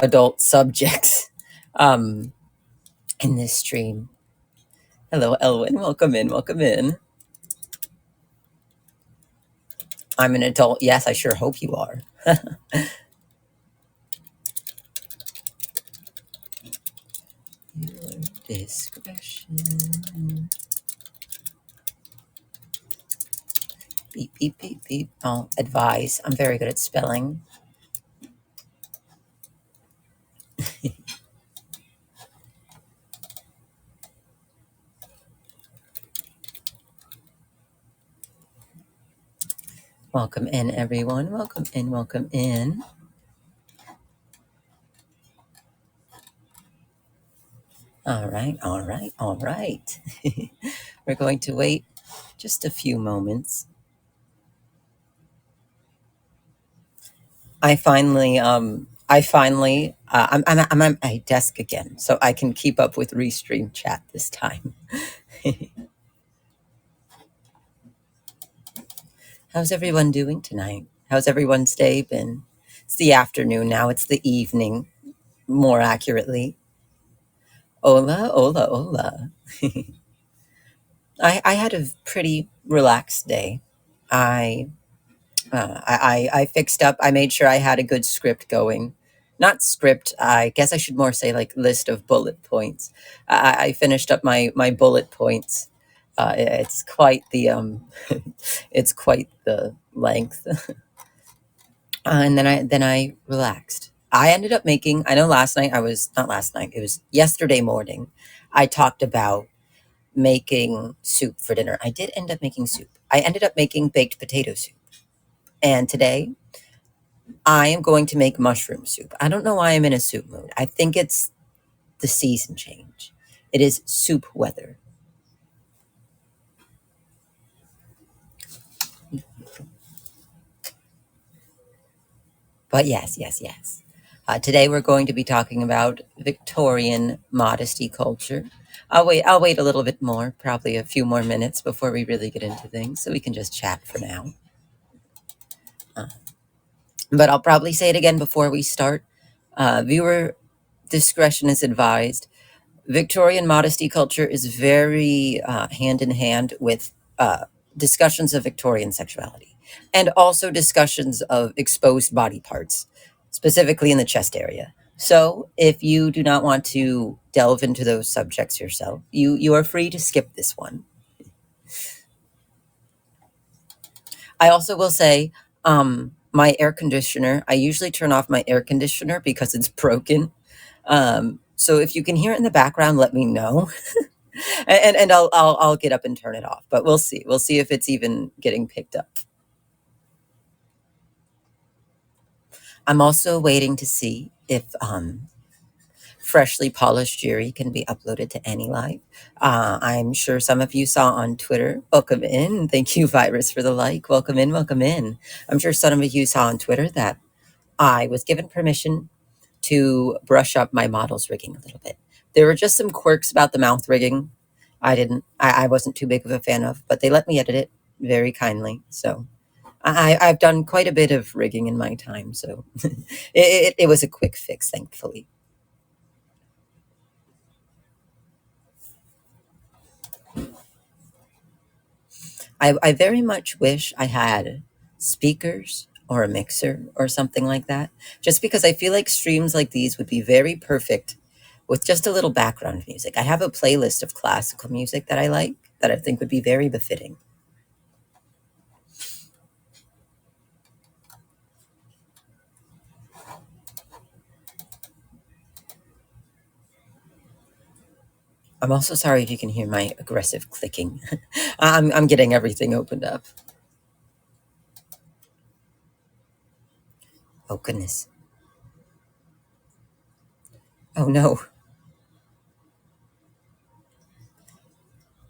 adult subjects in this stream. Hello, Elwin. Welcome in. Welcome in. I'm an adult. Yes, I sure hope you are. Your discretion. Beep, beep, beep, beep. Oh, advise. I'm very good at spelling. Welcome in, everyone. Welcome in. Welcome in. All right. All right. All right. We're going to wait just a few moments. I'm at my desk again, so I can keep up with Restream chat this time. How's everyone doing tonight? How's everyone's day been? It's the afternoon now. It's the evening, more accurately. Hola, hola, hola. I had a pretty relaxed day. I fixed up. I made sure I had a good script going. Not script. I guess I should more say like list of bullet points. I finished up my bullet points. It's quite the it's quite the length. And then I relaxed. I ended up making. I know last night I was not last night. It was yesterday morning. I talked about making soup for dinner. I did end up making soup. I ended up making baked potato soup. And today I am going to make mushroom soup. I don't know why I'm in a soup mood. I think it's the season change. It is soup weather. But yes, yes, yes. Today we're going to be talking about Victorian modesty culture. I'll wait a little bit more, probably a few more minutes before we really get into things, so we can just chat for now. Uh, but I'll probably say it again before we start. Viewer discretion is advised. Victorian modesty culture is very hand in hand with discussions of Victorian sexuality and also discussions of exposed body parts, specifically in the chest area. So, if you do not want to delve into those subjects yourself, you are free to skip this one. I also will say, my air conditioner. I usually turn off my air conditioner because it's broken. So if you can hear it in the background, let me know. And I'll get up and turn it off. But we'll see. We'll see if it's even getting picked up. I'm also waiting to see if freshly polished Yuri can be uploaded to AniLive. I'm sure some of you saw on Twitter. Welcome in. Thank you, Virus, for the like. Welcome in. Welcome in. I'm sure some of you saw on Twitter that I was given permission to brush up my model's rigging a little bit. There were just some quirks about the mouth rigging I wasn't too big of a fan of, but they let me edit it very kindly. So I've done quite a bit of rigging in my time. So it was a quick fix, thankfully. I very much wish I had speakers or a mixer or something like that, just because I feel like streams like these would be very perfect with just a little background music. I have a playlist of classical music that I like that I think would be very befitting. I'm also sorry if you can hear my aggressive clicking. I'm getting everything opened up. Oh goodness. Oh no.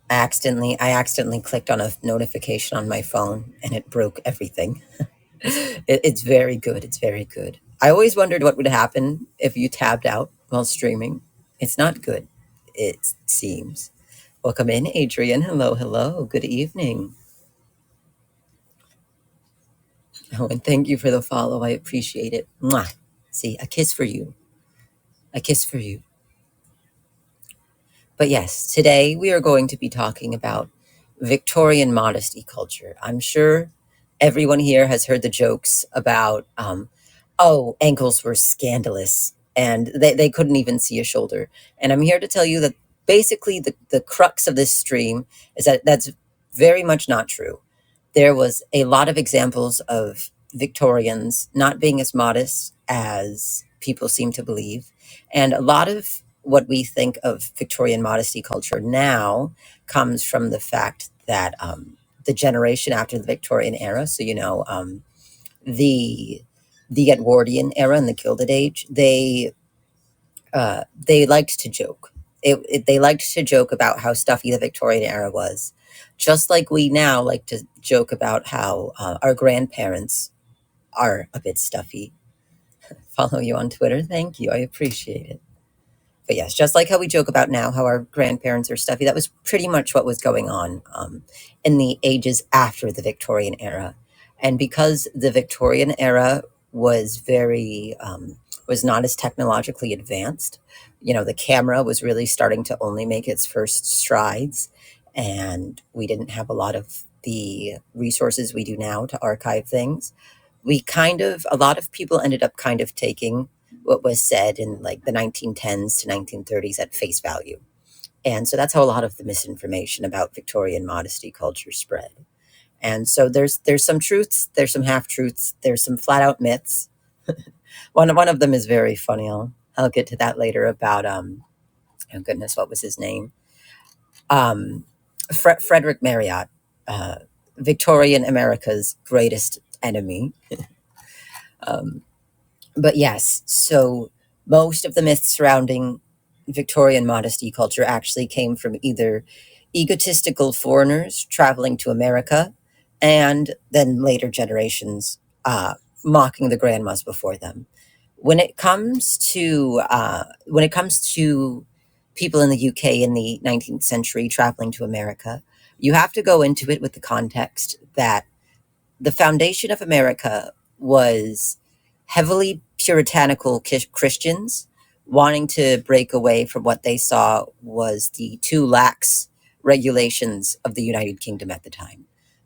I accidentally clicked on a notification on my phone and it broke everything. It's very good. It's very good. I always wondered what would happen if you tabbed out while streaming. It's not good, it seems. Welcome in, Adrian. Hello, hello. Good evening. Oh, and thank you for the follow. I appreciate it. Mwah. See, a kiss for you. A kiss for you. But yes, today we are going to be talking about Victorian modesty culture. I'm sure everyone here has heard the jokes about, oh, ankles were scandalous and they couldn't even see a shoulder. And I'm here to tell you that basically the crux of this stream is that that's very much not true. There was a lot of examples of Victorians not being as modest as people seem to believe. And a lot of what we think of Victorian modesty culture now comes from the fact that the generation after the Victorian era, so the Edwardian era and the Gilded Age, they liked to joke. They liked to joke about how stuffy the Victorian era was, just like we now like to joke about how our grandparents are a bit stuffy. Follow you on Twitter. Thank you. I appreciate it. But yes, just like how we joke about now how our grandparents are stuffy, that was pretty much what was going on in the ages after the Victorian era. And because the Victorian era was was not as technologically advanced, the camera was really starting to only make its first strides, and we didn't have a lot of the resources we do now to archive things. A lot of people ended up kind of taking what was said in like the 1910s to 1930s at face value. And so that's how a lot of the misinformation about Victorian modesty culture spread. And so there's some truths, there's some half truths, there's some flat out myths. One of them is very funny. I'll get to that later about oh goodness, what was his name? Frederick Marriott, uh, Victorian America's greatest enemy. But yes, so most of the myths surrounding Victorian modesty culture actually came from either egotistical foreigners traveling to America and then later generations mocking the grandmas before them. When it comes to people in the UK in the 19th century traveling to America, you have to go into it with the context that the foundation of America was heavily puritanical Christians wanting to break away from what they saw was the too lax regulations of the United Kingdom at the time.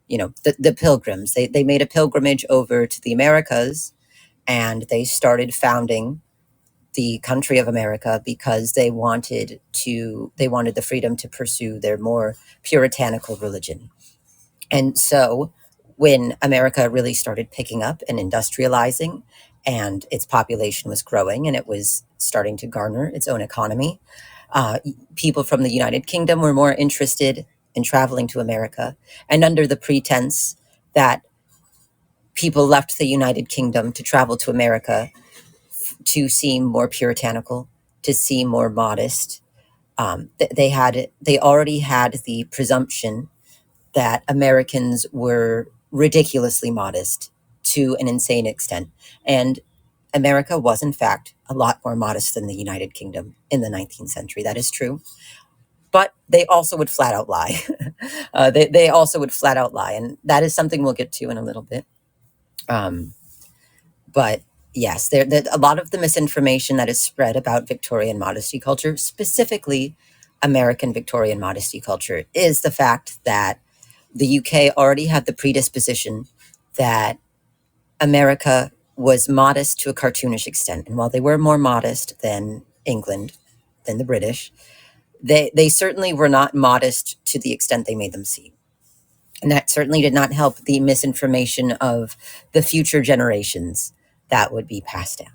The pilgrims, they made a pilgrimage over to the Americas and they started founding the country of America because they wanted the freedom to pursue their more puritanical religion. And so when America really started picking up and industrializing, and its population was growing and it was starting to garner its own economy, people from the United Kingdom were more interested in traveling to America. And under the pretense that people left the United Kingdom to travel to America to seem more puritanical, to seem more modest, they already had the presumption that Americans were ridiculously modest to an insane extent. And America was, in fact, a lot more modest than the United Kingdom in the 19th century. That is true. But they also would flat out lie. They also would flat out lie. And that is something we'll get to in a little bit. Um, but yes, a lot of the misinformation that is spread about Victorian modesty culture, specifically American Victorian modesty culture, is the fact that the UK already had the predisposition that America was modest to a cartoonish extent. And while they were more modest than England, than the British, they certainly were not modest to the extent they made them seem. And that certainly did not help the misinformation of the future generations that would be passed down.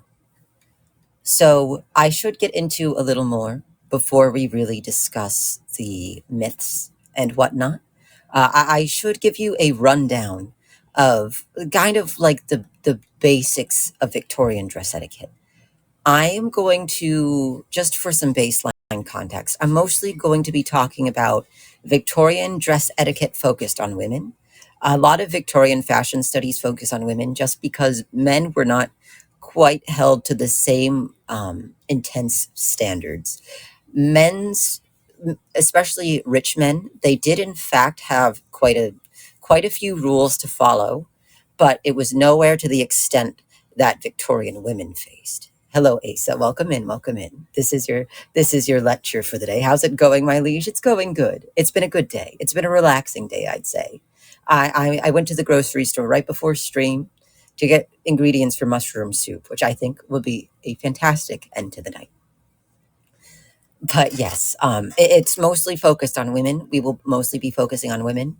So I should get into a little more before we really discuss the myths and whatnot. I should give you a rundown of kind of like the basics of Victorian dress etiquette. I am going to, just for some baseline context, I'm mostly going to be talking about Victorian dress etiquette focused on women. A lot of Victorian fashion studies focus on women just because men were not quite held to the same intense standards. Men's, especially rich men, they did in fact have quite a few rules to follow, but it was nowhere to the extent that Victorian women faced. Hello, Asa. Welcome in. Welcome in. This is your lecture for the day. How's it going, my liege? It's going good. It's been a good day. It's been a relaxing day, I'd say. I went to the grocery store right before stream to get ingredients for mushroom soup, which I think will be a fantastic end to the night. But yes, it's mostly focused on women. We will mostly be focusing on women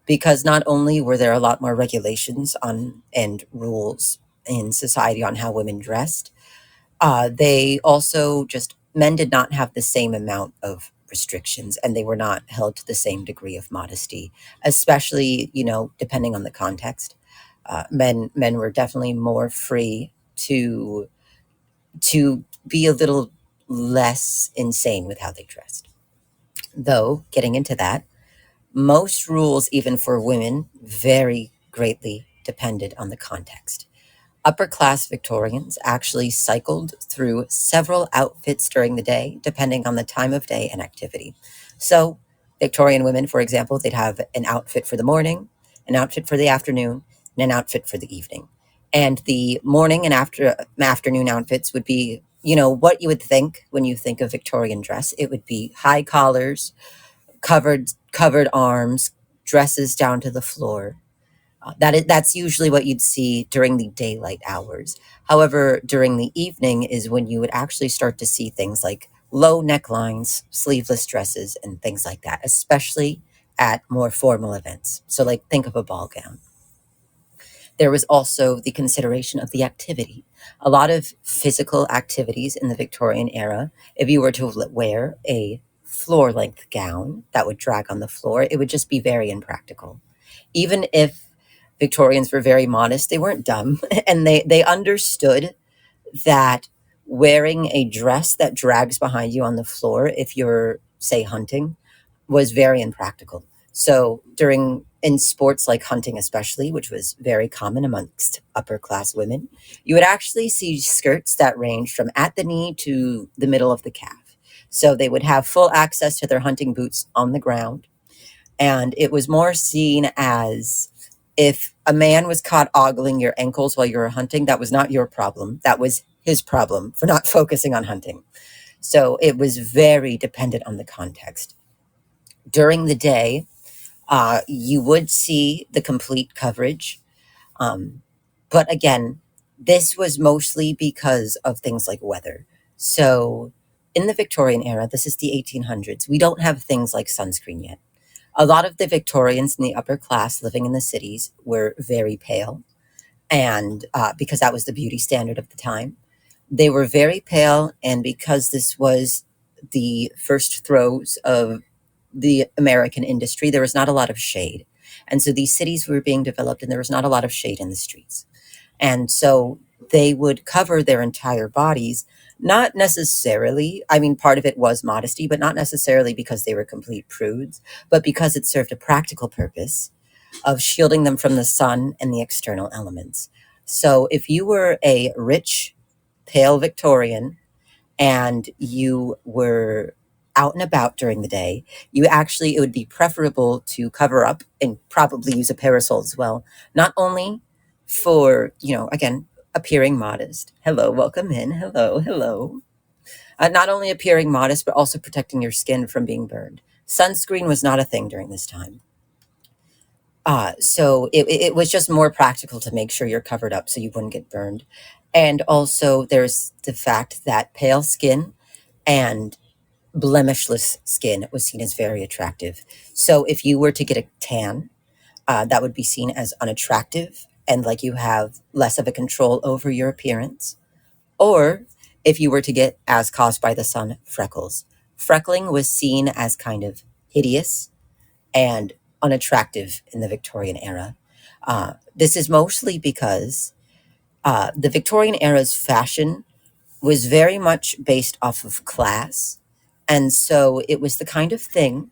because not only were there a lot more regulations on and rules in society on how women dressed, they also just men did not have the same amount of restrictions, and they were not held to the same degree of modesty, especially depending on the context. Men were definitely more free to be a little less insane with how they dressed. Though getting into that, most rules, even for women, vary greatly depended on the context. Upper class Victorians actually cycled through several outfits during the day, depending on the time of day and activity. So, Victorian women, for example, they'd have an outfit for the morning, an outfit for the afternoon, and an outfit for the evening. And the morning and afternoon outfits would be, what you would think when you think of Victorian dress. It would be high collars, covered arms, dresses down to the floor. That's usually what you'd see during the daylight hours. However, during the evening is when you would actually start to see things like low necklines, sleeveless dresses, and things like that, especially at more formal events. So, like, think of a ball gown. There was also the consideration of the activity. A lot of physical activities in the Victorian era, if you were to wear a floor length gown that would drag on the floor, it would just be very impractical. Even if Victorians were very modest, they weren't dumb, and they understood that wearing a dress that drags behind you on the floor, if you're, say, hunting, was very impractical. So during in sports like hunting, especially, which was very common amongst upper class women, you would actually see skirts that range from at the knee to the middle of the calf. So they would have full access to their hunting boots on the ground, and it was more seen as if a man was caught ogling your ankles while you were hunting, that was not your problem. That was his problem for not focusing on hunting. So it was very dependent on the context. During the day, you would see the complete coverage. Um, but again, this was mostly because of things like weather. So in the Victorian era, this is the 1800s, we don't have things like sunscreen yet. A lot of the Victorians in the upper class living in the cities were very pale, and because that was the beauty standard of the time, they were very pale. And because this was the first throes of the American industry, there was not a lot of shade. And so these cities were being developed, and there was not a lot of shade in the streets. And so they would cover their entire bodies, not necessarily, I mean, part of it was modesty, but not necessarily because they were complete prudes, but because it served a practical purpose of shielding them from the sun and the external elements. So if you were a rich, pale Victorian and you were out and about during the day, it would be preferable to cover up and probably use a parasol as well. Not only for, again, appearing modest. Hello, welcome in. Hello, hello. Not only appearing modest, but also protecting your skin from being burned. Sunscreen was not a thing during this time. So it was just more practical to make sure you're covered up so you wouldn't get burned. And also, there's the fact that pale skin and blemishless skin was seen as very attractive. So if you were to get a tan, that would be seen as unattractive and like you have less of a control over your appearance. Or if you were to get, as caused by the sun, freckles. Freckling was seen as kind of hideous and unattractive in the Victorian era. This is mostly because the Victorian era's fashion was very much based off of class. And so it was the kind of thing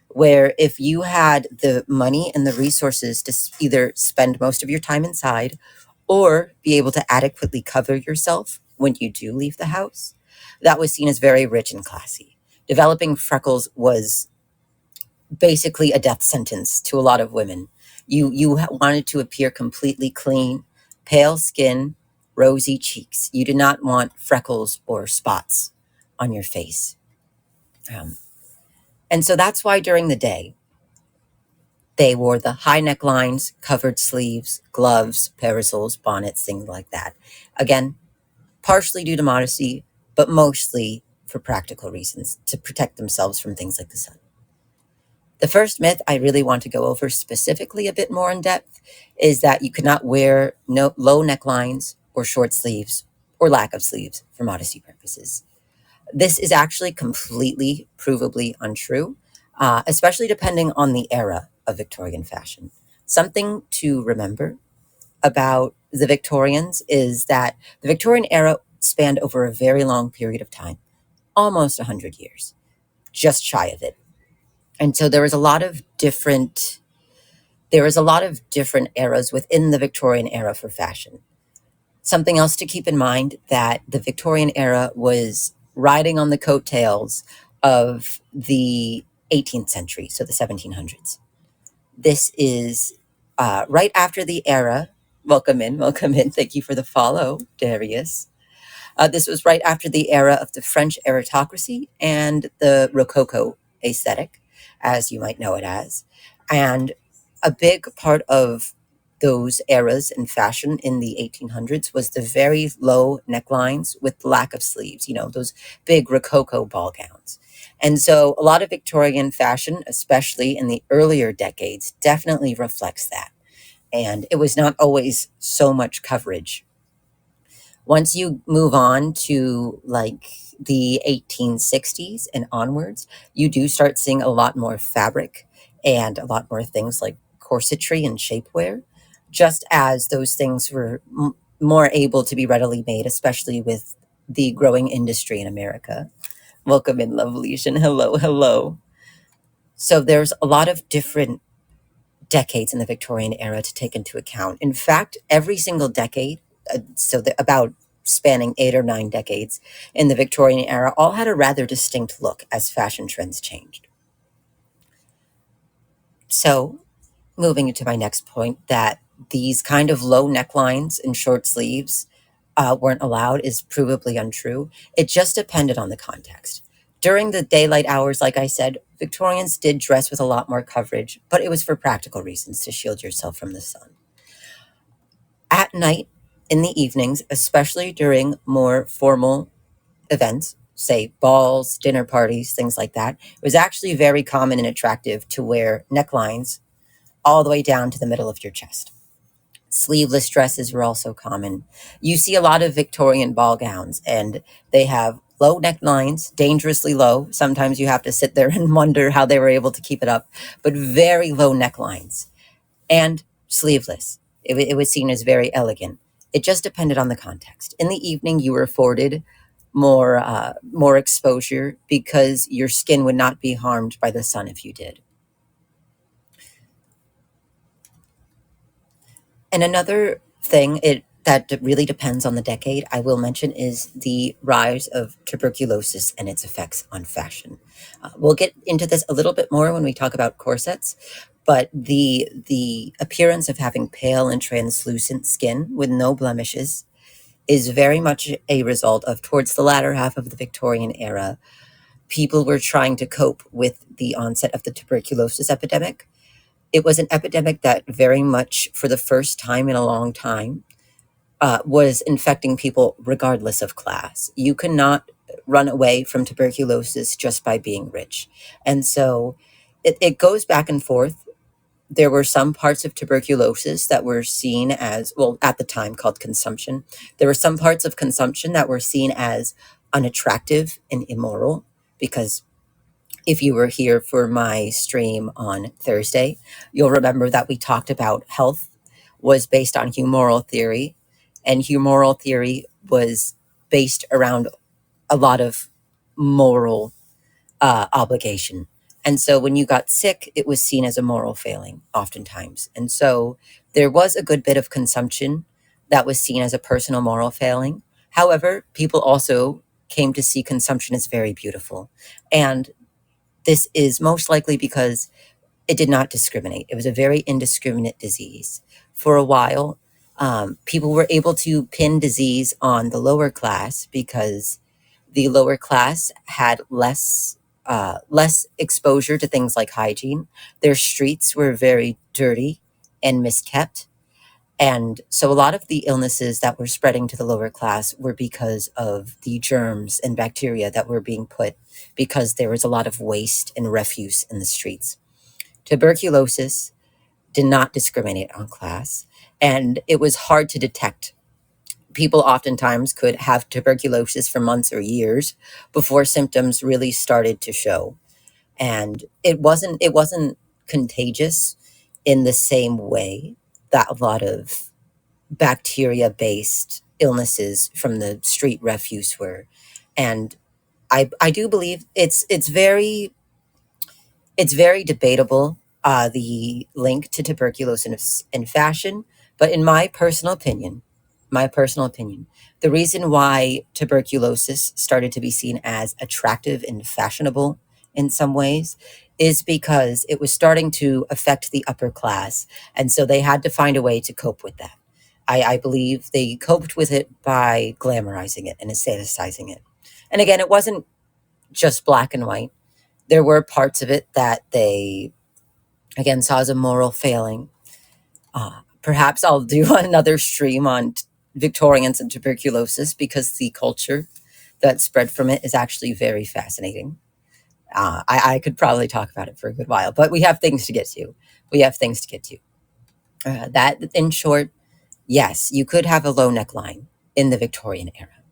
where if you had the money and the resources to either spend most of your time inside or be able to adequately cover yourself when you do leave the house, that was seen as very rich and classy. Developing freckles was basically a death sentence to a lot of women. You wanted to appear completely clean, pale skin, rosy cheeks. You do not want freckles or spots on your face. Um, and so that's why during the day, they wore the high necklines, covered sleeves, gloves, parasols, bonnets, things like that. Again, partially due to modesty, but mostly for practical reasons to protect themselves from things like the sun. The first myth I really want to go over specifically a bit more in depth is that you could not wear low necklines or short sleeves or lack of sleeves for modesty purposes. This is actually completely provably untrue, especially depending on the era of Victorian fashion. Something to remember about the Victorians is that the Victorian era spanned over a very long period of time, almost 100 years, just shy of it. And so there was a lot of different eras within the Victorian era for fashion. Something else to keep in mind that the Victorian era was riding on the coattails of the 18th century, so the 1700s. This is right after the era. Welcome in, welcome in. Thank you for the follow, Darius. This was right after the era of the French aristocracy and the Rococo aesthetic, as you might know it as. And a big part of those eras in fashion in the 1800s was the very low necklines with lack of sleeves, those big Rococo ball gowns. And so a lot of Victorian fashion, especially in the earlier decades, definitely reflects that. And it was not always so much coverage. Once you move on to like the 1860s and onwards, you do start seeing a lot more fabric and a lot more things like corsetry and shapewear, just as those things were more able to be readily made, especially with the growing industry in America. Welcome in, Lovelysian. Hello, hello. So there's a lot of different decades in the Victorian era to take into account. In fact, every single decade, about spanning 8 or 9 decades in the Victorian era, all had a rather distinct look as fashion trends changed. So, moving into my next point, that these kind of low necklines and short sleeves weren't allowed is provably untrue. It just depended on the context. During the daylight hours, like I said, Victorians did dress with a lot more coverage, but it was for practical reasons to shield yourself from the sun. At night, in the evenings, especially during more formal events, say balls, dinner parties, things like that, it was actually very common and attractive to wear necklines all the way down to the middle of your chest. Sleeveless dresses were also common. You see a lot of Victorian ball gowns, and they have low necklines, dangerously low. Sometimes you have to sit there and wonder how they were able to keep it up, but very low necklines and sleeveless. It was seen as very elegant. It just depended on the context. In the evening, you were afforded more exposure because your skin would not be harmed by the sun if you did. And another thing that really depends on the decade, I will mention, is the rise of tuberculosis and its effects on fashion. We'll get into this a little bit more when we talk about corsets, but the appearance of having pale and translucent skin with no blemishes is very much a result of, towards the latter half of the Victorian era, people were trying to cope with the onset of the tuberculosis epidemic. It was an epidemic that very much, for the first time in a long time, was infecting people regardless of class. You cannot run away from tuberculosis just by being rich. And so it goes back and forth. There were some parts of tuberculosis that were seen as, well, at the time called consumption. There were some parts of consumption that were seen as unattractive and immoral because if you were here for my stream on Thursday, you'll remember that we talked about health was based on humoral theory, and humoral theory was based around a lot of moral obligation. And so when you got sick, it was seen as a moral failing, oftentimes. And so there was a good bit of consumption that was seen as a personal moral failing. However, people also came to see consumption as very beautiful. And this is most likely because it did not discriminate. It was a very indiscriminate disease. For a while, People were able to pin disease on the lower class because the lower class had less exposure to things like hygiene. Their streets were very dirty and miskept. And so a lot of the illnesses that were spreading to the lower class were because of the germs and bacteria that were being put because there was a lot of waste and refuse in the streets. Tuberculosis did not discriminate on class, and it was hard to detect. People oftentimes could have tuberculosis for months or years before symptoms really started to show. And it wasn't contagious in the same way that a lot of bacteria based illnesses from the street refuse were. And I do believe it's very debatable, the link to tuberculosis and fashion. But in my personal opinion, the reason why tuberculosis started to be seen as attractive and fashionable in some ways is because it was starting to affect the upper class. And so they had to find a way to cope with that. I believe they coped with it by glamorizing it and aestheticizing it. And again, it wasn't just black and white. There were parts of it that they, again, saw as a moral failing. Perhaps I'll do another stream on Victorians and tuberculosis because the culture that spread from it is actually very fascinating. I could probably talk about it for a good while, but we have things to get to. We have things to get to. That, in short, yes, you could have a low neckline in the Victorian era.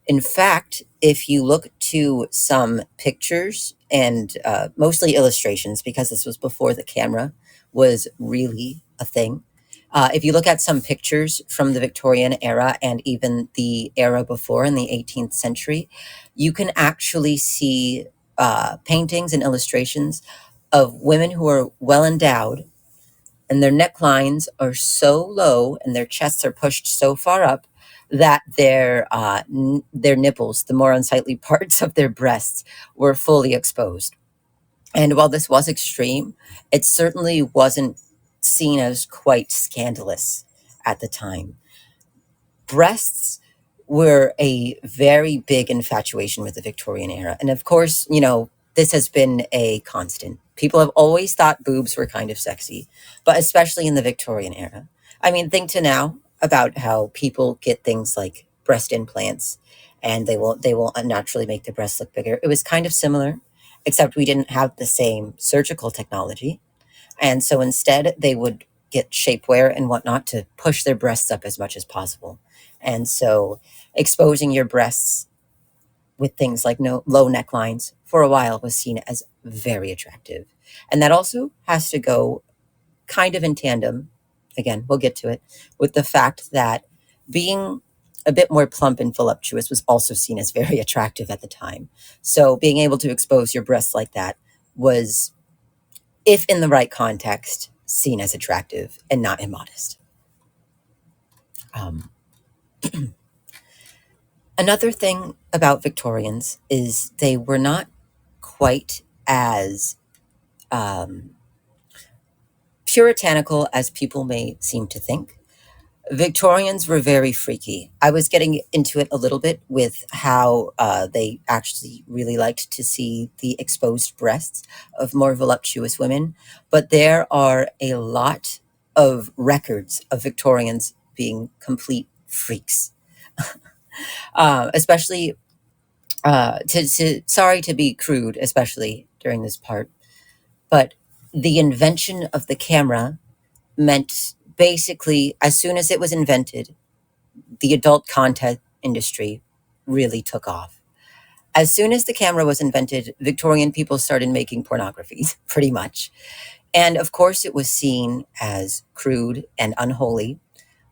In fact, if you look to some pictures and mostly illustrations, because this was before the camera was really a thing, if you look at some pictures from the Victorian era and even the era before in the 18th century, you can actually see paintings and illustrations of women who are well endowed, and their necklines are so low and their chests are pushed so far up that their nipples, the more unsightly parts of their breasts, were fully exposed. And while this was extreme, it certainly wasn't seen as quite scandalous at the time. Breasts were a very big infatuation with the Victorian era. And of course, this has been a constant. People have always thought boobs were kind of sexy, but especially in the Victorian era. I mean, think to now about how people get things like breast implants and they will unnaturally make the breasts look bigger. It was kind of similar, except we didn't have the same surgical technology. And so instead, they would get shapewear and whatnot to push their breasts up as much as possible. And so exposing your breasts with things like no low necklines for a while was seen as very attractive. And that also has to go kind of in tandem, again, we'll get to it, with the fact that being a bit more plump and voluptuous was also seen as very attractive at the time. So being able to expose your breasts like that was, if in the right context, seen as attractive and not immodest. Um, Another thing about Victorians is they were not quite as um, puritanical as people may seem to think. Victorians were very freaky. I was getting into it a little bit with how they actually really liked to see the exposed breasts of more voluptuous women, but there are a lot of records of Victorians being complete freaks, especially sorry to be crude, especially during this part, but the invention of the camera meant basically as soon as it was invented, the adult content industry really took off. As soon as the camera was invented, Victorian people started making pornography, pretty much. And of course, it was seen as crude and unholy,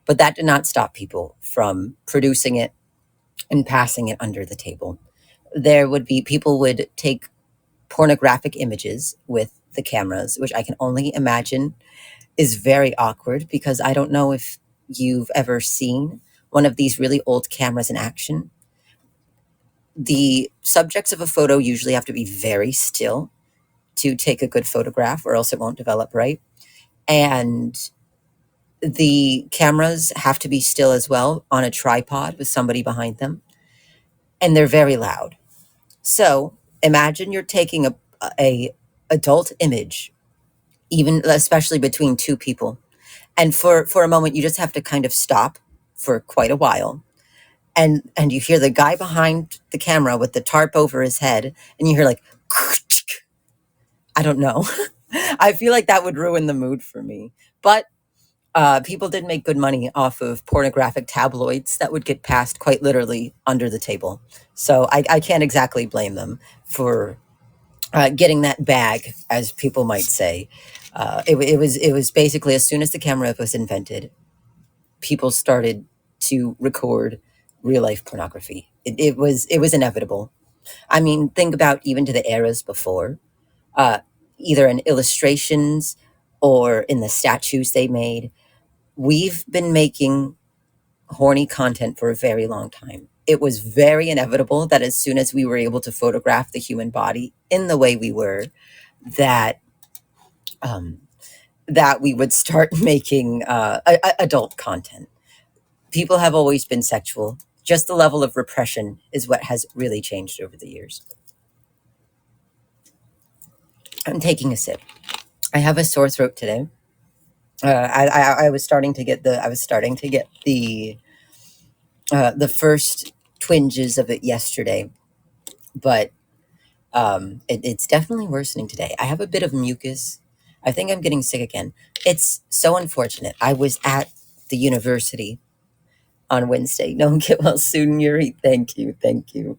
but that did not stop people from producing it and passing it under the table. People would take pornographic images with the cameras, which I can only imagine is very awkward because I don't know if you've ever seen one of these really old cameras in action. The subjects of a photo usually have to be very still to take a good photograph or else it won't develop right. And The cameras have to be still as well on a tripod with somebody behind them, and they're very loud. So imagine you're taking a adult image, even especially between two people, and for a moment you just have to kind of stop for quite a while, and you hear the guy behind the camera with the tarp over his head, and you hear like, I don't know. I feel like that would ruin the mood for me. But people did make good money off of pornographic tabloids that would get passed quite literally under the table. So I can't exactly blame them for getting that bag, as people might say. It was basically as soon as the camera was invented, people started to record real life pornography. It was inevitable. I mean, think about even to the eras before, uh, either in illustrations or in the statues they made. We've been making horny content for a very long time. It was very inevitable that as soon as we were able to photograph the human body in the way we were, that um, that we would start making adult content. People have always been sexual. Just the level of repression is what has really changed over the years. I'm taking a sip. I have a sore throat today. I was starting to get the first twinges of it yesterday, but it's definitely worsening today. I have a bit of mucus. I think I'm getting sick again. It's so unfortunate. I was at the university on Wednesday. No, get well soon, Yuri. Thank you, thank you.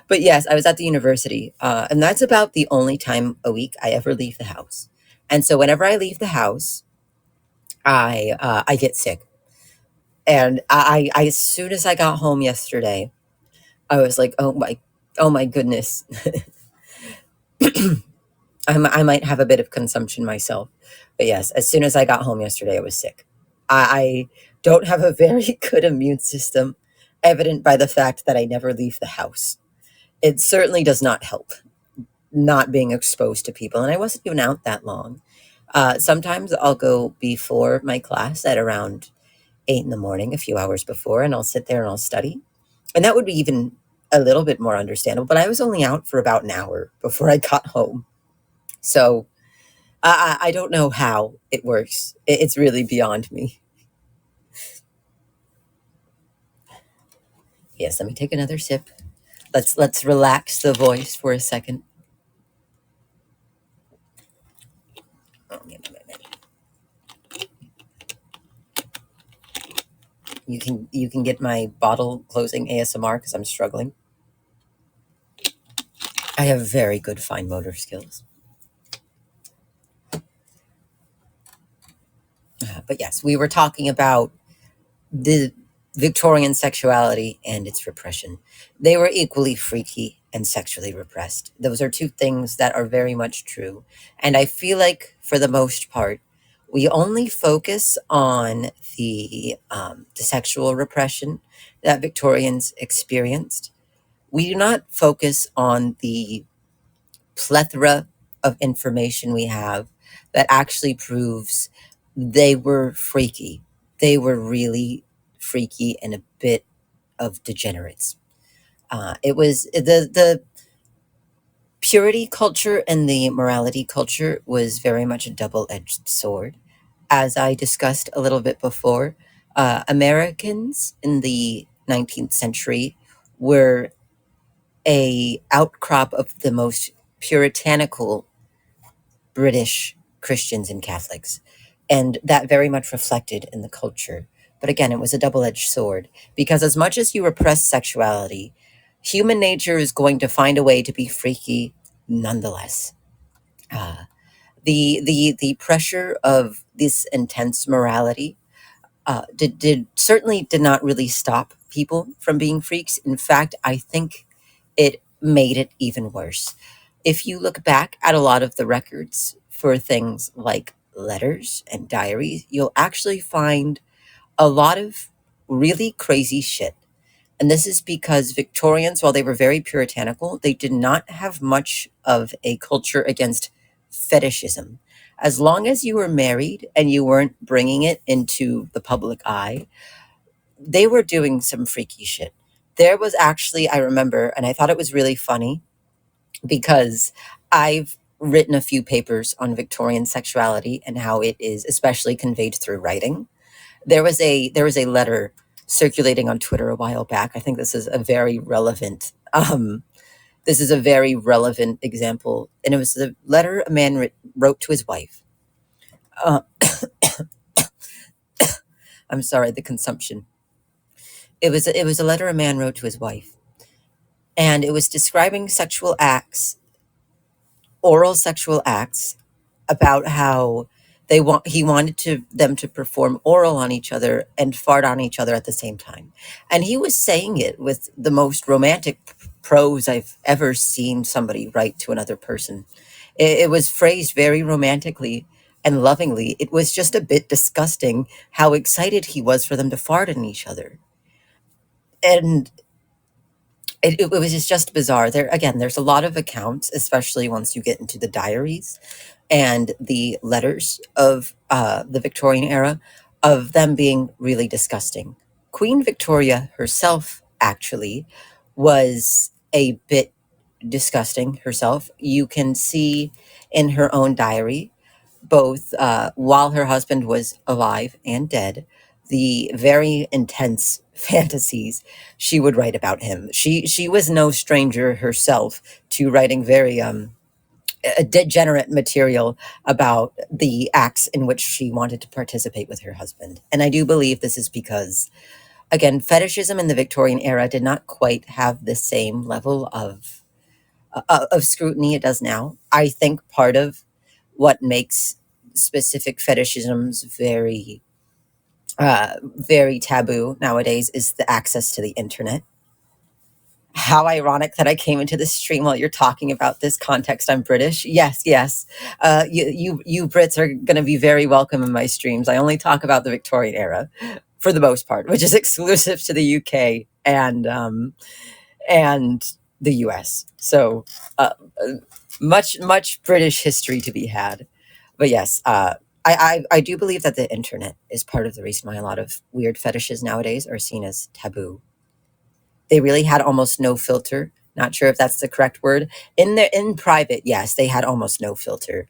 But yes, I was at the university, and that's about the only time a week I ever leave the house. And so whenever I leave the house, I get sick. And I as soon as I got home yesterday, I was like, oh my goodness, I might have a bit of consumption myself. But yes, as soon as I got home yesterday, I was sick. I don't have a very good immune system, evident by the fact that I never leave the house. It certainly does not help not being exposed to people. And I wasn't even out that long. Sometimes I'll go before my class at around 8 in the morning, a few hours before, and I'll sit there and I'll study. And that would be even a little bit more understandable. But I was only out for about an hour before I got home. So I don't know how it works. It's really beyond me. Yes, let me take another sip. Let's relax the voice for a second. Oh, you can get my bottle closing ASMR because I'm struggling. I have very good fine motor skills. But yes, we were talking about the Victorian sexuality and its repression. They were equally freaky and sexually repressed. Those are two things that are very much true. And I feel like, for the most part, we only focus on the sexual repression that Victorians experienced. We do not focus on the plethora of information we have that actually proves they were freaky. They were really freaky and a bit of degenerates. It was the purity culture and the morality culture was very much a double-edged sword. As I discussed a little bit before, Americans in the 19th century were a outcrop of the most puritanical British Christians and Catholics. And that very much reflected in the culture. But again, it was a double edged sword because as much as you repress sexuality, human nature is going to find a way to be freaky nonetheless. Uh, the pressure of this intense morality did certainly did not really stop people from being freaks. In fact, I think it made it even worse. If you look back at a lot of the records for things like letters and diaries, you'll actually find a lot of really crazy shit. And this is because Victorians, while they were very puritanical, they did not have much of a culture against fetishism. As long as you were married and you weren't bringing it into the public eye, they were doing some freaky shit. There was actually, I remember, and I thought it was really funny because I've written a few papers on Victorian sexuality and how it is especially conveyed through writing. There was a letter circulating on Twitter a while back. I think this is a very relevant example, and it was the letter a man wrote to his wife. Uh, I'm sorry, the consumption. It was a letter a man wrote to his wife, and it was describing sexual acts, oral sexual acts, about how he wanted them to perform oral on each other and fart on each other at the same time. And he was saying it with the most romantic prose I've ever seen somebody write to another person. It was phrased very romantically and lovingly. It was just a bit disgusting how excited he was for them to fart on each other. And it was just bizarre. There again, there's a lot of accounts, especially once you get into the diaries and the letters of the Victorian era, of them being really disgusting. Queen Victoria herself actually was a bit disgusting herself. You can see in her own diary, both while her husband was alive and dead, the very intense fantasies she would write about him. She was no stranger herself to writing very degenerate material about the acts in which she wanted to participate with her husband. And I do believe this is because, again, fetishism in the Victorian era did not quite have the same level of scrutiny it does now. I think part of what makes specific fetishisms very taboo nowadays is the access to the internet. How ironic that I came into this stream while you're talking about this context. I'm British. Yes, yes. You Brits are going to be very welcome in my streams. I only talk about the Victorian era for the most part, which is exclusive to the UK and the US. So much British history to be had. But yes, I do believe that the internet is part of the reason why a lot of weird fetishes nowadays are seen as taboo. They really had almost no filter. Not sure if that's the correct word. In private, yes, they had almost no filter.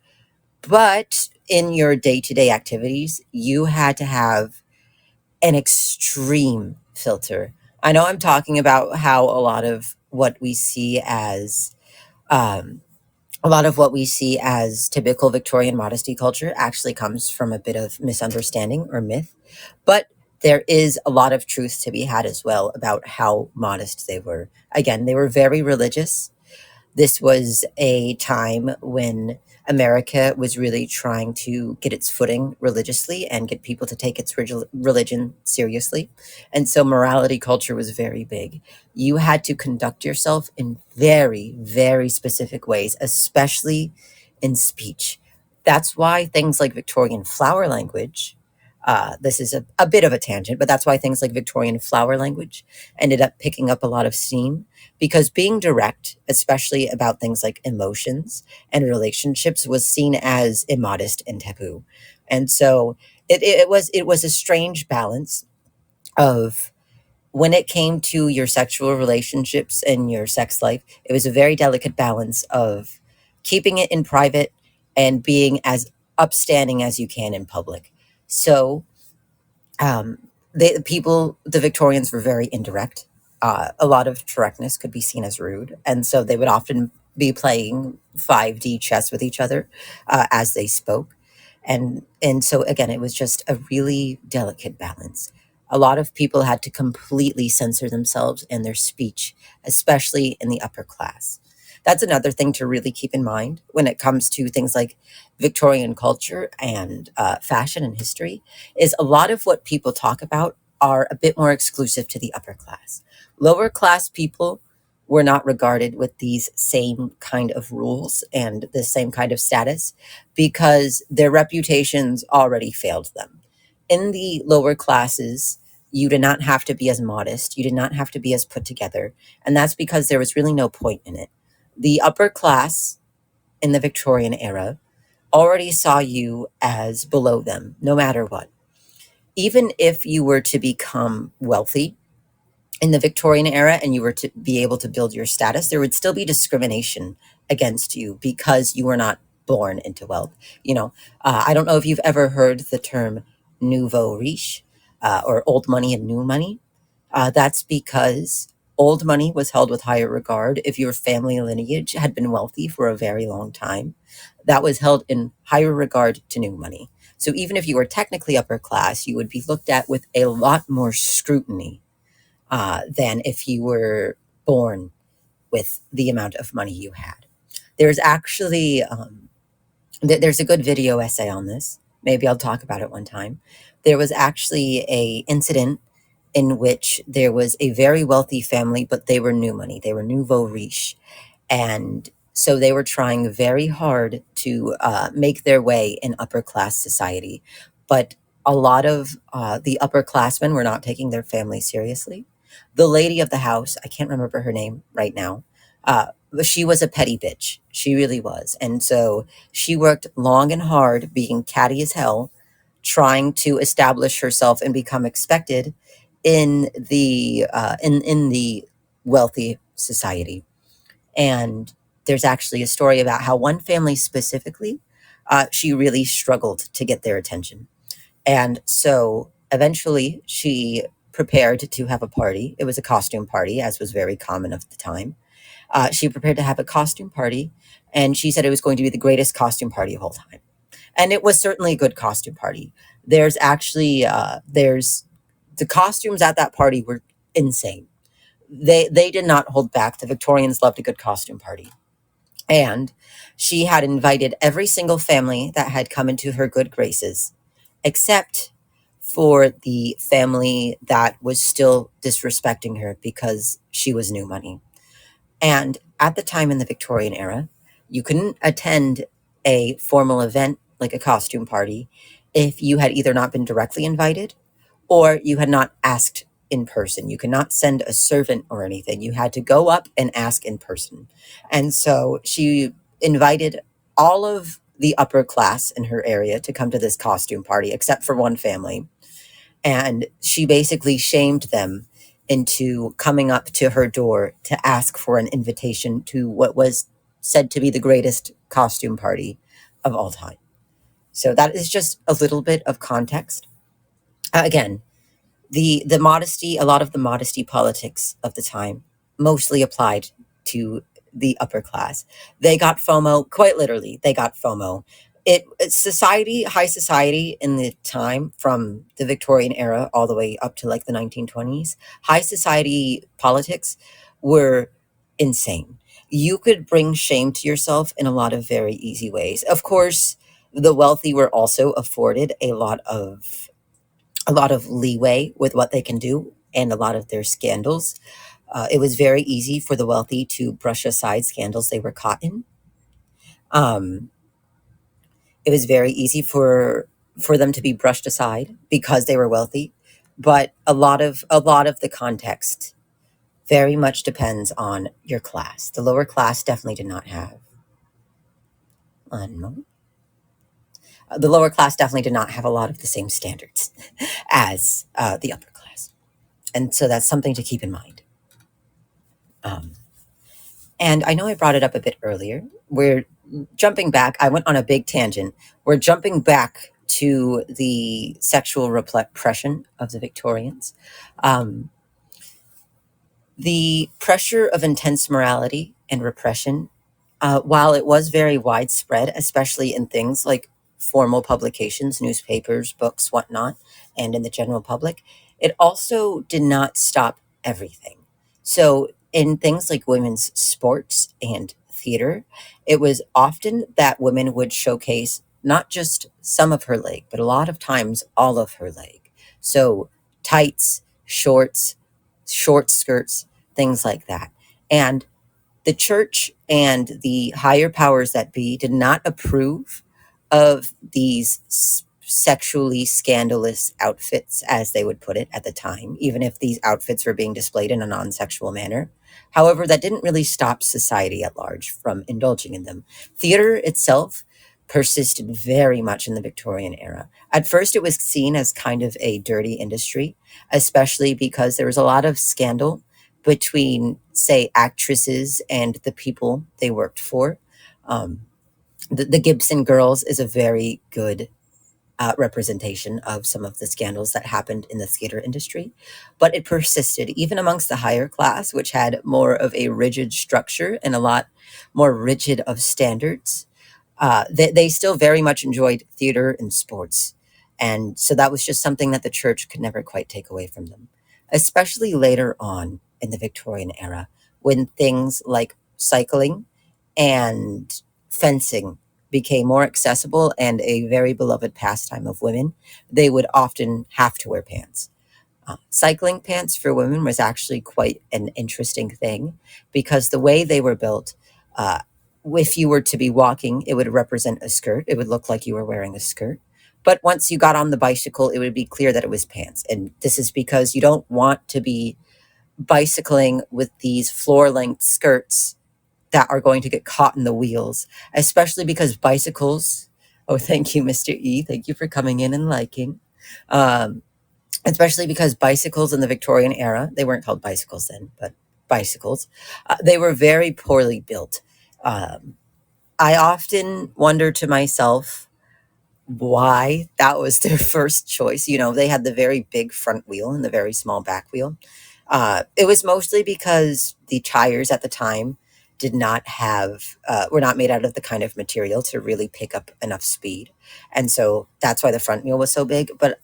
But in your day-to-day activities, you had to have an extreme filter. I know I'm talking about how um, a lot of what we see as typical Victorian modesty culture actually comes from a bit of misunderstanding or myth. But there is a lot of truth to be had as well about how modest they were. Again, they were very religious. This was a time when America was really trying to get its footing religiously and get people to take its religion seriously. And so morality culture was very big. You had to conduct yourself in very, very specific ways, especially in speech. That's why things like Victorian flower language, this is a bit of a tangent, but that's why things like Victorian flower language ended up picking up a lot of steam, because being direct, especially about things like emotions and relationships, was seen as immodest and taboo. And so it was a strange balance of, when it came to your sexual relationships and your sex life, it was a very delicate balance of keeping it in private and being as upstanding as you can in public. So um, the Victorians were very indirect. A lot of directness could be seen as rude, and so they would often be playing 5D chess with each other as they spoke, and so again, it was just a really delicate balance. A lot of people had to completely censor themselves and their speech, especially in the upper class. That's another thing to really keep in mind when it comes to things like Victorian culture and fashion and history, is a lot of what people talk about are a bit more exclusive to the upper class. Lower class people were not regarded with these same kind of rules and the same kind of status because their reputations already failed them. In the lower classes, you did not have to be as modest, you did not have to be as put together, and that's because there was really no point in it. The upper class in the Victorian era already saw you as below them, no matter what. Even if you were to become wealthy in the Victorian era and you were to be able to build your status, there would still be discrimination against you because you were not born into wealth. I don't know if you've ever heard the term nouveau riche, or old money and new money. That's because old money was held with higher regard. If your family lineage had been wealthy for a very long time, that was held in higher regard to new money. So even if you were technically upper class, you would be looked at with a lot more scrutiny than if you were born with the amount of money you had. There's actually there's a good video essay on this. Maybe I'll talk about it one time. There was actually a incident in which there was a very wealthy family, but they were new money. They were nouveau riche. And so they were trying very hard to make their way in upper class society. But a lot of the upperclassmen were not taking their family seriously. The lady of the house, I can't remember her name right now, she was a petty bitch. She really was. And so she worked long and hard, being catty as hell, trying to establish herself and become expected in the wealthy society. And there's actually a story about how one family specifically, she really struggled to get their attention. And so eventually she prepared to have a party. It was a costume party, as was very common of the time. She prepared to have a costume party, and she said it was going to be the greatest costume party of all time. And it was certainly a good costume party. There's actually, there's the costumes at that party were insane. They did not hold back. The Victorians loved a good costume party. And she had invited every single family that had come into her good graces, except for the family that was still disrespecting her because she was new money. And at the time in the Victorian era, you couldn't attend a formal event like a costume party if you had either not been directly invited or you had not asked in person. You could not send a servant or anything. You had to go up and ask in person. And so she invited all of the upper class in her area to come to this costume party, except for one family. And she basically shamed them into coming up to her door to ask for an invitation to what was said to be the greatest costume party of all time. So that is just a little bit of context. Again, the modesty, a lot of the modesty politics of the time mostly applied to the upper class. They got FOMO, quite literally, they got FOMO. Society, high society in the time from the Victorian era all the way up to like the 1920s, high society politics were insane. You could bring shame to yourself in a lot of very easy ways. Of course, the wealthy were also afforded a lot of leeway with what they can do and a lot of their scandals. It was very easy for the wealthy to brush aside scandals they were caught in. Um, it was very easy for them to be brushed aside because they were wealthy. But a lot of the context very much depends on your class. The lower class definitely did not have. One moment. The lower class definitely did not have a lot of the same standards as the upper class. And so that's something to keep in mind. Um, and I know I brought it up a bit earlier. We're jumping back. I went on a big tangent. We're jumping back to the sexual repression of the Victorians. Um, the pressure of intense morality and repression, while it was very widespread, especially in things like formal publications, newspapers, books, whatnot, and in the general public, it also did not stop everything. So, in things like women's sports and theater, it was often that women would showcase not just some of her leg, but a lot of times all of her leg. So, tights, shorts, short skirts, things like that. And the church and the higher powers that be did not approve of these sexually scandalous outfits, as they would put it at the time, even if these outfits were being displayed in a non sexual manner. However, that didn't really stop society at large from indulging in them. Theater itself persisted very much in the Victorian era. At first, it was seen as kind of a dirty industry, especially because there was a lot of scandal between, say, actresses and the people they worked for. Um, the Gibson Girls is a very good representation of some of the scandals that happened in the theater industry, but it persisted even amongst the higher class, which had more of a rigid structure and a lot more rigid of standards. They still very much enjoyed theater and sports. And so that was just something that the church could never quite take away from them, especially later on in the Victorian era, when things like cycling and fencing became more accessible and a very beloved pastime of women. They would often have to wear pants. Cycling pants for women was actually quite an interesting thing because the way they were built, uh, if you were to be walking, it would represent a skirt. It would look like you were wearing a skirt. But once you got on the bicycle, it would be clear that it was pants. And this is because you don't want to be bicycling with these floor length skirts that are going to get caught in the wheels, especially because bicycles. Oh, thank you, Mr. E. Thank you for coming in and liking. Um, Especially because bicycles in the Victorian era, they weren't called bicycles then, but bicycles, they were very poorly built. Um, I often wonder to myself why that was their first choice. You know, they had the very big front wheel and the very small back wheel. It was mostly because the tires at the time did not have, were not made out of the kind of material to really pick up enough speed. And so that's why the front wheel was so big. But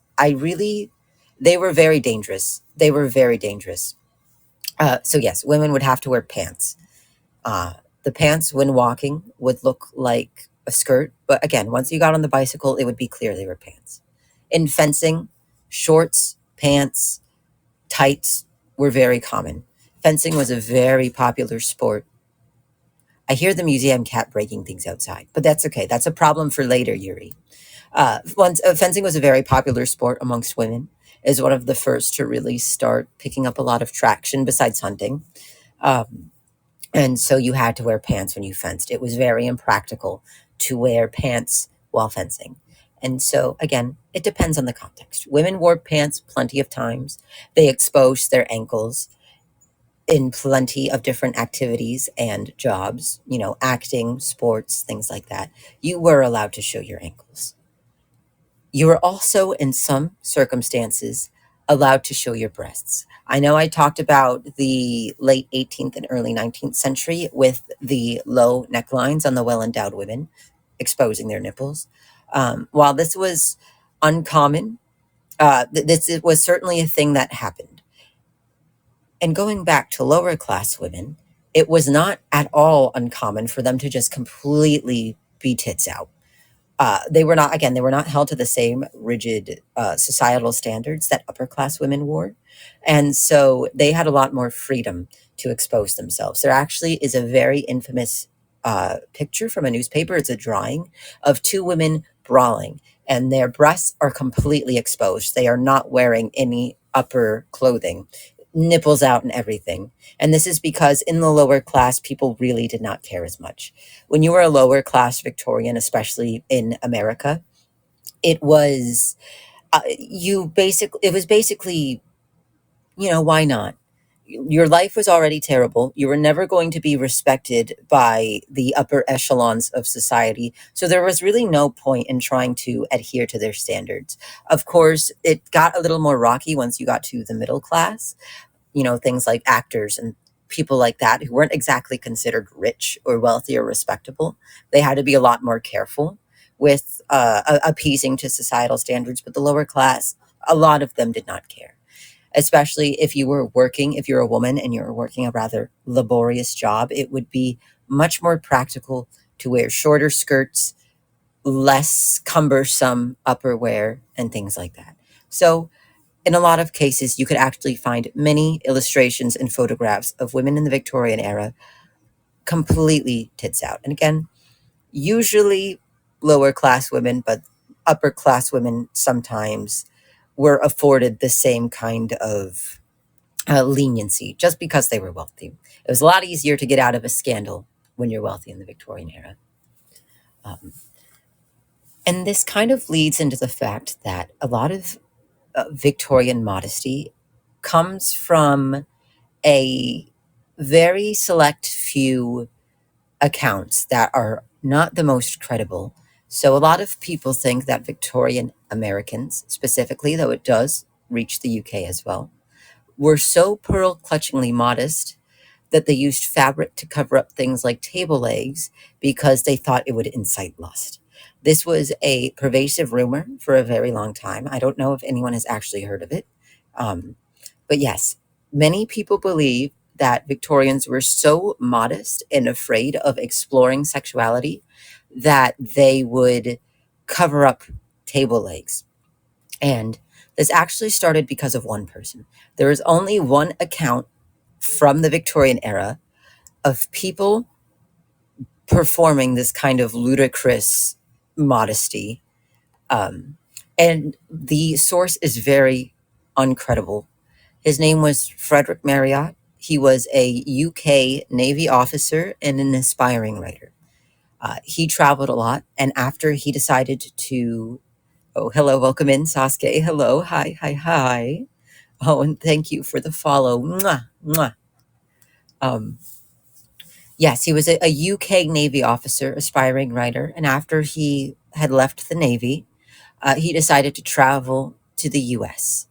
they were very dangerous. They were very dangerous. So, yes, women would have to wear pants. Uh, the pants, when walking, would look like a skirt. But again, once you got on the bicycle, it would be clear they were pants. In fencing, shorts, pants, tights were very common. Fencing was a very popular sport. I hear the museum cat breaking things outside, but that's okay. That's a problem for later, Yuri. Fencing was a very popular sport amongst women. Is one of the first to really start picking up a lot of traction besides hunting. Um, and so you had to wear pants when you fenced. It was very impractical to wear pants while fencing. And so, again, it depends on the context. Women wore pants plenty of times. They exposed their ankles in plenty of different activities and jobs, you know, acting, sports, things like that. You were allowed to show your ankles. You were also, in some circumstances, allowed to show your breasts. I know I talked about the late 18th and early 19th century with the low necklines on the well endowed women exposing their nipples. While this was uncommon, this was certainly a thing that happened. And going back to lower class women, it was not at all uncommon for them to just completely be tits out. They were not, again, they were not held to the same rigid societal standards that upper class women wore. And so they had a lot more freedom to expose themselves. There actually is a very infamous picture from a newspaper. It's a drawing of two women brawling, and their breasts are completely exposed. They are not wearing any upper clothing, nipples out and everything. And this is because in the lower class, people really did not care as much. When you were a lower class Victorian, especially in America, it was it was basically, you know, why not? Your life was already terrible. You were never going to be respected by the upper echelons of society. So there was really no point in trying to adhere to their standards. Of course, it got a little more rocky once you got to the middle class, you know, things like actors and people like that who weren't exactly considered rich or wealthy or respectable. They had to be a lot more careful with appeasing to societal standards. But the lower class, a lot of them did not care, especially if you were working, if you're a woman and you're working a rather laborious job, it would be much more practical to wear shorter skirts, less cumbersome upperwear, and things like that. So in a lot of cases, you could actually find many illustrations and photographs of women in the Victorian era completely tits out. And again, usually lower class women, but upper class women sometimes were afforded the same kind of leniency just because they were wealthy. It was a lot easier to get out of a scandal when you're wealthy in the Victorian era. Um, And this kind of leads into the fact that a lot of Victorian modesty comes from a very select few accounts that are not the most credible. So a lot of people think that Victorian Americans, specifically, though it does reach the UK as well, were so pearl clutchingly modest that they used fabric to cover up things like table legs because they thought it would incite lust. This was a pervasive rumor for a very long time. I don't know if anyone has actually heard of it. Um, but yes, many people believe that Victorians were so modest and afraid of exploring sexuality that they would cover up table legs. And this actually started because of one person. There is only one account from the Victorian era of people performing this kind of ludicrous modesty. Um, and the source is very uncredible. His name was Frederick Marriott. He was a UK Navy officer and an aspiring writer. He traveled a lot, and after he decided to, oh, hello, welcome in, Sasuke. Hello, hi, hi, hi. Oh, and thank you for the follow. Mwah, mwah. Um, yes, he was a UK Navy officer, aspiring writer, and after he had left the Navy, he decided to travel to the US.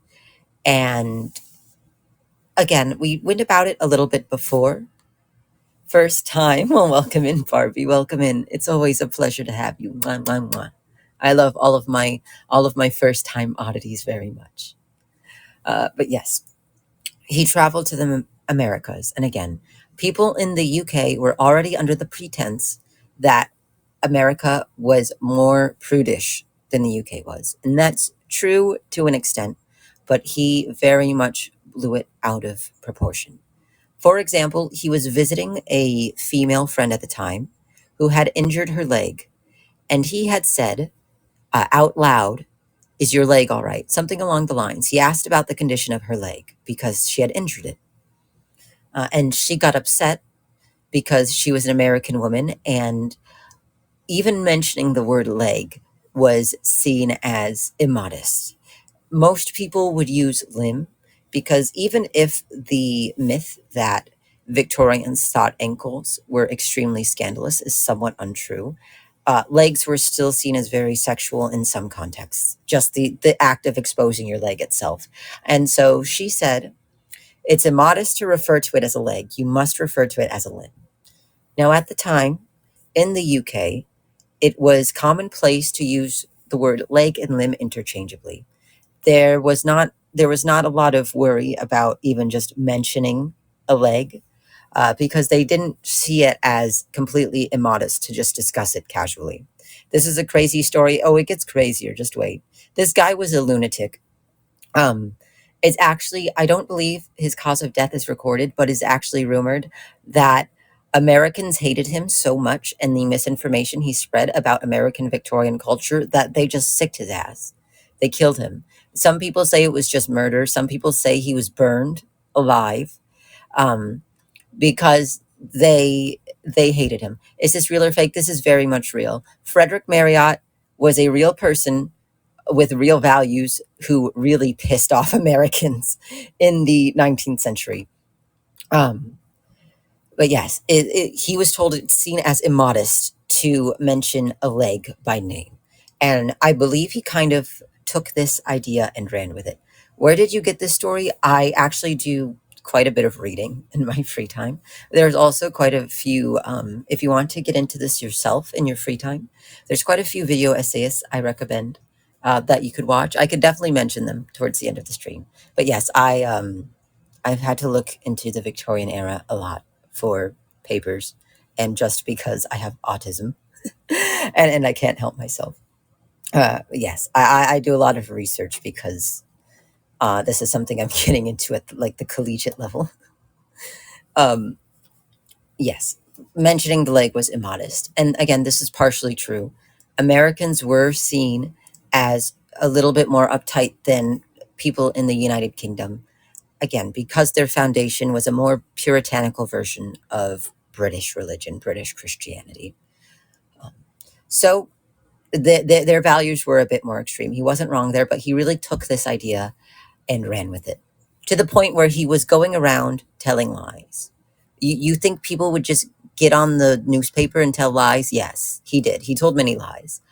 And again, we went about it a little bit before. First time. Well, welcome in, Barbie. Welcome in. It's always a pleasure to have you. Mwah, mwah, mwah. I love all of my first time oddities very much. But yes, he traveled to the Americas, and again, people in the UK were already under the pretense that America was more prudish than the UK was, and that's true to an extent. But he very much blew it out of proportion. For example, he was visiting a female friend at the time who had injured her leg, and he had said out loud, "Is your leg all right?" Something along the lines. He asked about the condition of her leg because she had injured it. And she got upset because she was an American woman, and even mentioning the word leg was seen as immodest. Most people would use limb because even if the myth that Victorians thought ankles were extremely scandalous is somewhat untrue, legs were still seen as very sexual in some contexts, just the act of exposing your leg itself. And so she said, it's immodest to refer to it as a leg. You must refer to it as a limb. Now, at the time in the UK, it was commonplace to use the word leg and limb interchangeably. There was not a lot of worry about even just mentioning a leg because they didn't see it as completely immodest to just discuss it casually. This is a crazy story. Oh, it gets crazier. Just wait. This guy was a lunatic. Um, it's actually, I don't believe his cause of death is recorded, but it's actually rumored that Americans hated him so much and the misinformation he spread about American Victorian culture that they just sicked his ass. They killed him. Some people say it was just murder. Some people say he was burned alive um, because they hated him. Is this real or fake? This is very much real. Frederick Marriott was a real person with real values who really pissed off Americans in the 19th century. Um, but yes, he was told it's seen as immodest to mention a leg by name. And I believe he kind of took this idea and ran with it. Where did you get this story? I actually do quite a bit of reading in my free time. There's also quite a few, if you want to get into this yourself in your free time, there's quite a few video essayists I recommend that you could watch. I could definitely mention them towards the end of the stream. But yes, I've had to look into the Victorian era a lot for papers, and just because I have autism and I can't help myself. Yes, I do a lot of research because this is something I'm getting into at like the collegiate level. Um, yes, mentioning the leg was immodest. And again, this is partially true. Americans were seen as a little bit more uptight than people in the United Kingdom. Again, because their foundation was a more puritanical version of British religion, British Christianity. Um, so their values were a bit more extreme. He wasn't wrong there, but he really took this idea and ran with it to the point where he was going around telling lies. You think people would just get on the newspaper and tell lies? Yes, he did. He told many lies.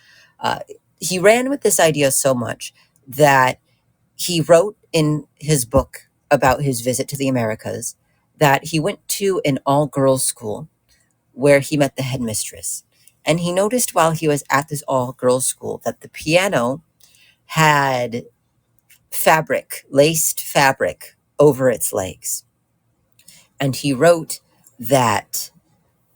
Uh, he ran with this idea so much that he wrote in his book about his visit to the Americas that he went to an all girls school where he met the headmistress. And he noticed while he was at this all girls school that the piano had fabric, laced fabric over its legs. And he wrote that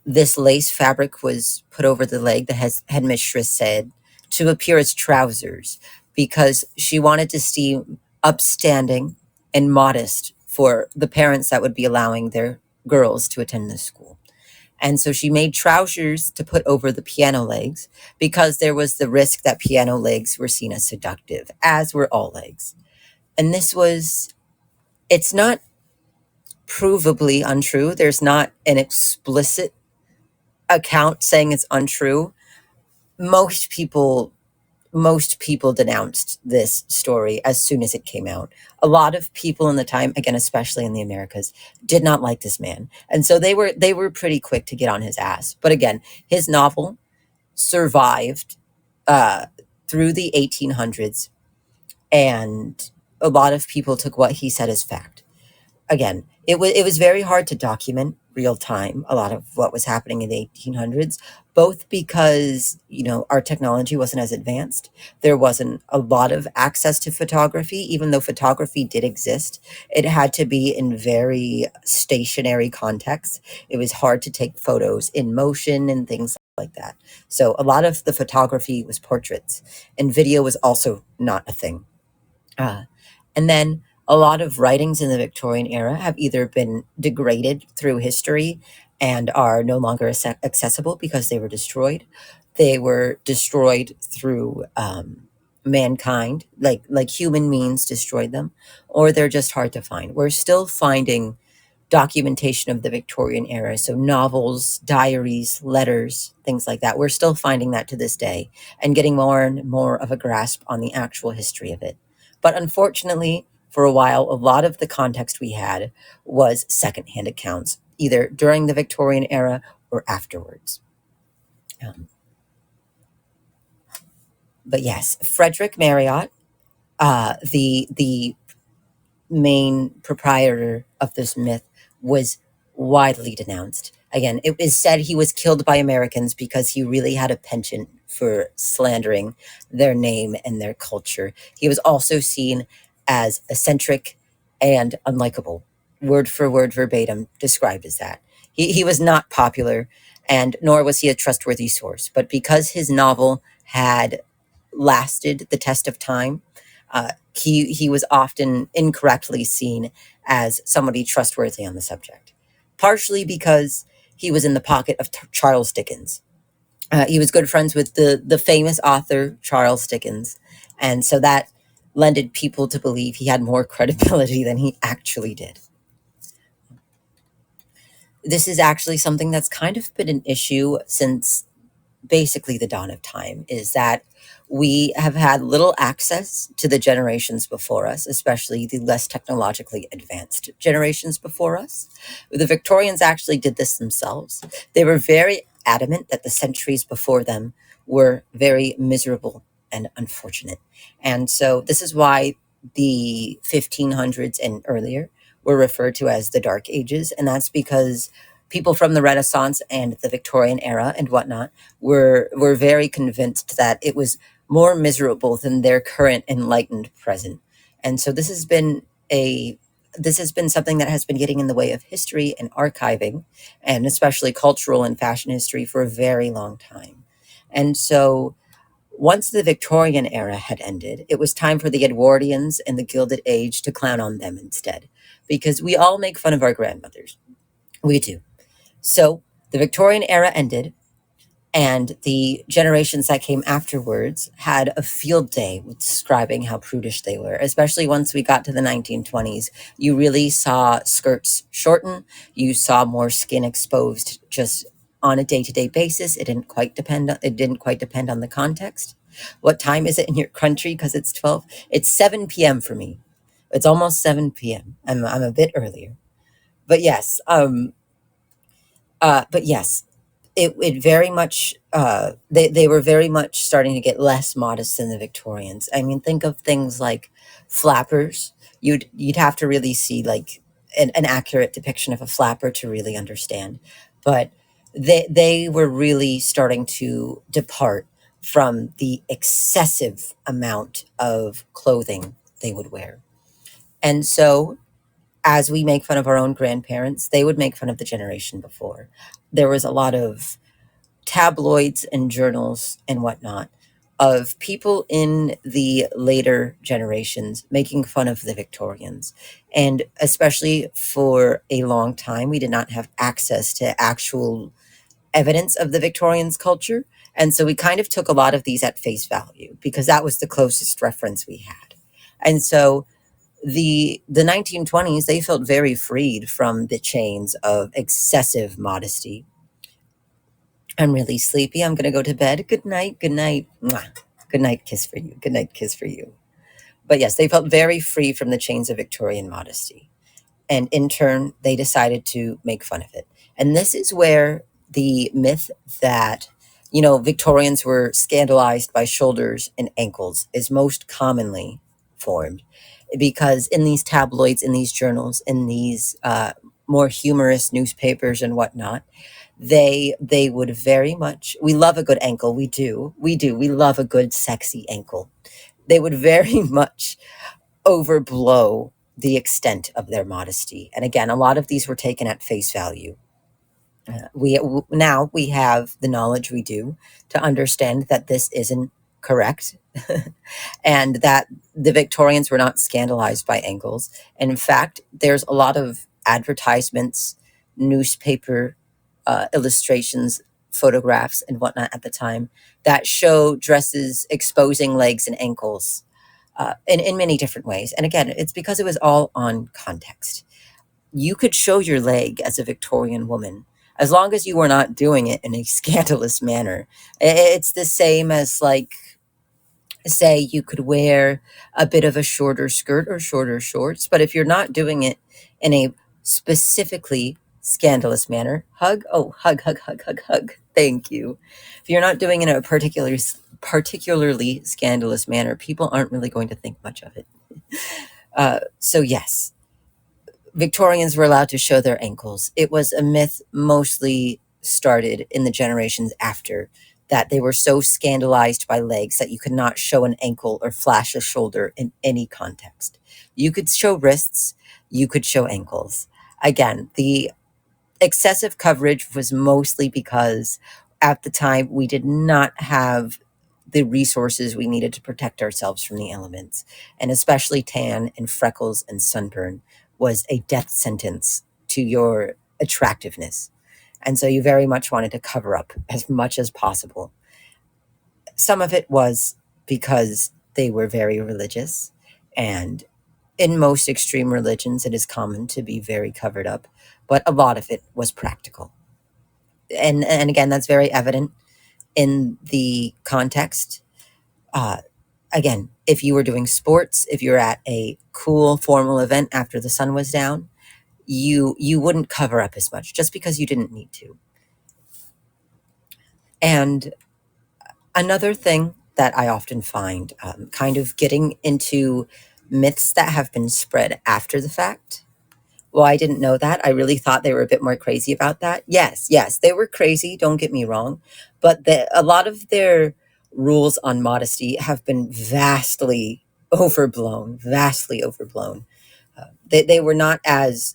this lace fabric was put over the leg, the headmistress said, to appear as trousers because she wanted to seem upstanding and modest for the parents that would be allowing their girls to attend this school. And so she made trousers to put over the piano legs because there was the risk that piano legs were seen as seductive, as were all legs. And it's not provably untrue. There's not an explicit account saying it's untrue. Most people most people denounced this story as soon as it came out. A lot of people in the time, again, especially in the Americas, did not like this man. And so they were pretty quick to get on his ass. But again, his novel survived uh, through the 1800s, and a lot of people took what he said as fact. Again, it was very hard to document real time a lot of what was happening in the 1800s, both because our technology wasn't as advanced. There wasn't a lot of access to photography. Even though photography did exist, it had to be in very stationary contexts. It was hard to take photos in motion and things like that. So a lot of the photography was portraits, and video was also not a thing. uh, and then a lot of writings in the Victorian era have either been degraded through history and are no longer accessible because they were destroyed. They were destroyed through mankind, like human means destroyed them, or they're just hard to find. We're still finding documentation of the Victorian era. So novels, diaries, letters, things like that. We're still finding that to this day and getting more and more of a grasp on the actual history of it. But unfortunately, for a while, a lot of the context we had was secondhand accounts, either during the Victorian era or afterwards. Um, but yes, Frederick Marriott, the main proprietor of this myth, was widely denounced. Again, it is said he was killed by Americans because he really had a penchant for slandering their name and their culture. He was also seen as eccentric and unlikable, word for word, verbatim, described as that. He was not popular, and nor was he a trustworthy source. But because his novel had lasted the test of time, he was often incorrectly seen as somebody trustworthy on the subject, partially because he was in the pocket of Charles Dickens. He was good friends with the famous author Charles Dickens, and so that lended people to believe he had more credibility than he actually did. This is actually something that's kind of been an issue since basically the dawn of time, is that we have had little access to the generations before us, especially the less technologically advanced generations before us. The Victorians actually did this themselves. They were very adamant that the centuries before them were very miserable and unfortunate. And so this is why the 1500s and earlier were referred to as the Dark Ages. And that's because people from the Renaissance and the Victorian era and whatnot were very convinced that it was more miserable than their current enlightened present. And so this has been something that has been getting in the way of history and archiving, and especially cultural and fashion history, for a very long time. And so once the Victorian era had ended, it was time for the Edwardians and the Gilded Age to clown on them instead, because we all make fun of our grandmothers. We do. So the Victorian era ended, and the generations that came afterwards had a field day with describing how prudish they were, especially once we got to the 1920s. You really saw skirts shorten. You saw more skin exposed just on a day-to-day basis. It didn't quite depend on the context. What time is it in your country? Because it's 12. It's 7 p.m. for me. It's almost 7 p.m. I'm a bit earlier. But yes, but yes, it very much they were very much starting to get less modest than the Victorians. I mean, think of things like flappers. You'd have to really see like an accurate depiction of a flapper to really understand. But they were really starting to depart from the excessive amount of clothing they would wear. And so as we make fun of our own grandparents, they would make fun of the generation before. There was a lot of tabloids and journals and whatnot of people in the later generations making fun of the Victorians. And especially for a long time, we did not have access to actual evidence of the Victorians' culture. And so we kind of took a lot of these at face value because that was the closest reference we had. And so the 1920s, they felt very freed from the chains of excessive modesty. I'm really sleepy. I'm going to go to bed. Good night. Good night. Mwah. Good night kiss for you. Good night kiss for you. But yes, they felt very free from the chains of Victorian modesty. And in turn, they decided to make fun of it. And this is where the myth that, Victorians were scandalized by shoulders and ankles is most commonly formed. Because in these tabloids, in these journals, in these more humorous newspapers and whatnot, they would very much, we love a good ankle. We love a good sexy ankle. They would very much overblow the extent of their modesty. And again, a lot of these were taken at face value. Now we have the knowledge we do to understand that this isn't correct and that the Victorians were not scandalized by ankles. And in fact, there's a lot of advertisements, newspaper illustrations, photographs, and whatnot at the time that show dresses exposing legs and ankles in many different ways. And again, it's because it was all on context. You could show your leg as a Victorian woman as long as you were not doing it in a scandalous manner. It's the same as, like, say you could wear a bit of a shorter skirt or shorter shorts, but if you're not doing it in a specifically scandalous manner, hug, oh, hug, hug, hug, hug, hug. Thank you. If you're not doing it in a particularly scandalous manner, people aren't really going to think much of it. So yes, Victorians were allowed to show their ankles. It was a myth mostly started in the generations after that. They were so scandalized by legs that you could not show an ankle or flash a shoulder in any context. You could show wrists, you could show ankles. Again, the excessive coverage was mostly because at the time we did not have the resources we needed to protect ourselves from the elements, and especially tan and freckles and sunburn was a death sentence to your attractiveness. And so you very much wanted to cover up as much as possible. Some of it was because they were very religious, and in most extreme religions, it is common to be very covered up, but a lot of it was practical. And again, that's very evident in the context. Again, if you were doing sports, if you're at a cool formal event after the sun was down, you wouldn't cover up as much just because you didn't need to. And another thing that I often find, kind of getting into myths that have been spread after the fact. Well, I didn't know that. I really thought they were a bit more crazy about that. Yes, they were crazy. Don't get me wrong. But a lot of their rules on modesty have been vastly overblown, vastly overblown. They were not as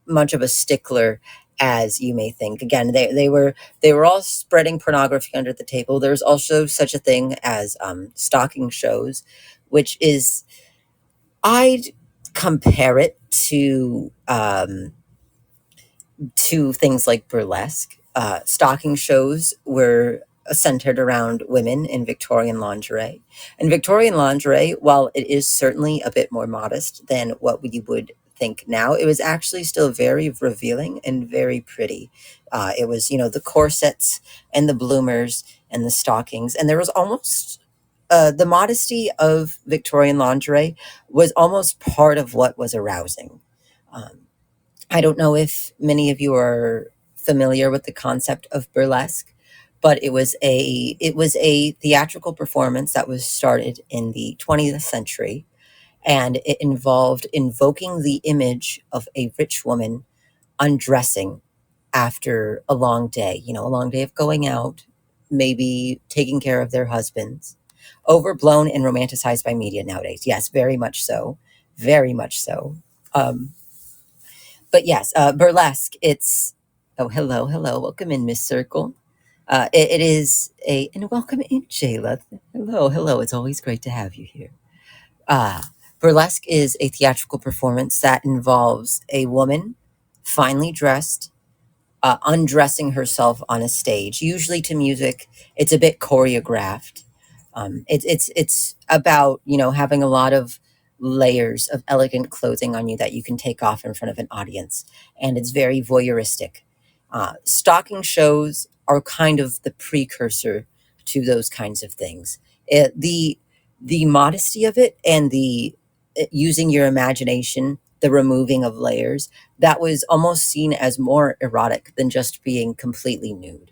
much of a stickler as you may think. Again, they were all spreading pornography under the table. There's also such a thing as stalking shows, which is, I'd compare it to things like burlesque. Stalking shows were centered around women in Victorian lingerie. And Victorian lingerie, while it is certainly a bit more modest than what we would think now. It was actually still very revealing and very pretty. It was, the corsets and the bloomers and the stockings, and there was almost the modesty of Victorian lingerie was almost part of what was arousing. Um, I don't know if many of you are familiar with the concept of burlesque, but it was a theatrical performance that was started in the 20th century, and it involved invoking the image of a rich woman undressing after a long day, a long day of going out, maybe taking care of their husbands. Overblown and romanticized by media nowadays. Yes, very much so. Very much so. Um, but yes, burlesque, it's, oh, hello, hello. Welcome in, Miss Circle. It is and welcome in, Jayla. Hello, hello. It's always great to have you here. Uh, Burlesque is a theatrical performance that involves a woman finely dressed, undressing herself on a stage, usually to music. It's a bit choreographed. It's about having a lot of layers of elegant clothing on you that you can take off in front of an audience, and it's very voyeuristic. Stocking shows are kind of the precursor to those kinds of things. The modesty of it and the using your imagination, the removing of layers, that was almost seen as more erotic than just being completely nude.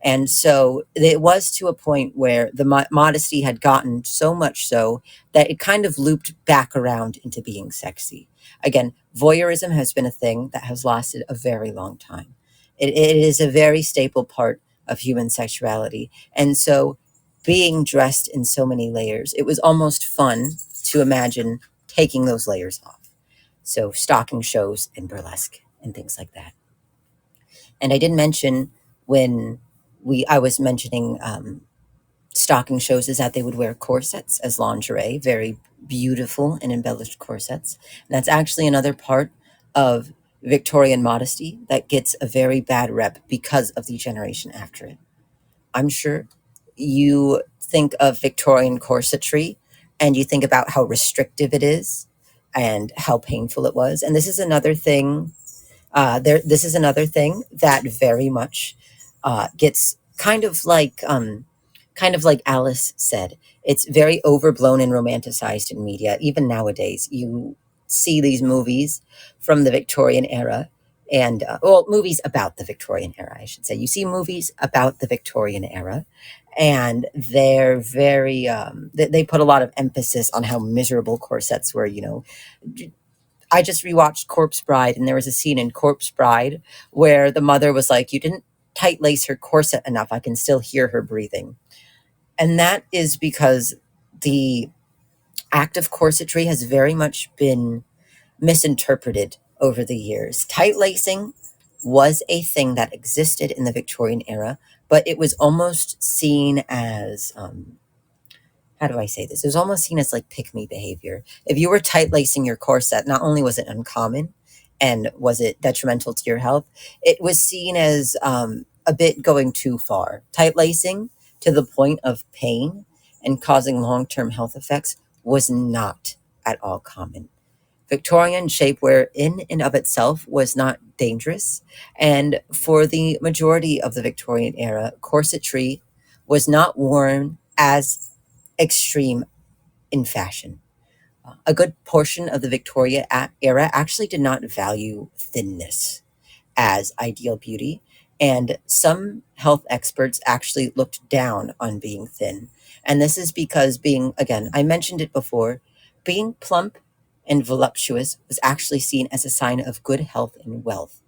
And so it was to a point where the modesty had gotten so much so that it kind of looped back around into being sexy. Again, voyeurism has been a thing that has lasted a very long time. It is a very staple part of human sexuality. And so being dressed in so many layers, it was almost fun to imagine taking those layers off. So stocking shows and burlesque and things like that. And I did mention when I was mentioning stocking shows is that they would wear corsets as lingerie, very beautiful and embellished corsets. And that's actually another part of Victorian modesty that gets a very bad rep because of the generation after it. I'm sure you think of Victorian corsetry and you think about how restrictive it is and how painful it was. And this is another thing this is another thing that very much gets kind of like Alice said. It's very overblown and romanticized in media. Even nowadays, you see these movies from the Victorian era, and well, movies about the Victorian era, I should say. You see movies about the Victorian era, and they're very they put a lot of emphasis on how miserable corsets were. I just rewatched Corpse Bride, and there was a scene in Corpse Bride where the mother was like, "You didn't tight lace her corset enough. I can still hear her breathing." And that is because the act of corsetry has very much been misinterpreted over the years. Tight lacing was a thing that existed in the Victorian era, but it was almost seen as how do I say this? It was almost seen as like pick me behavior. If you were tight lacing your corset, not only was it uncommon and was it detrimental to your health, it was seen as a bit going too far. Tight lacing to the point of pain and causing long term health effects was not at all common. Victorian shapewear in and of itself was not dangerous. And for the majority of the Victorian era, corsetry was not worn as extreme in fashion. A good portion of the Victoria era actually did not value thinness as ideal beauty, and some health experts actually looked down on being thin. And this is because being, again, I mentioned it before, being plump and voluptuous was actually seen as a sign of good health and wealth.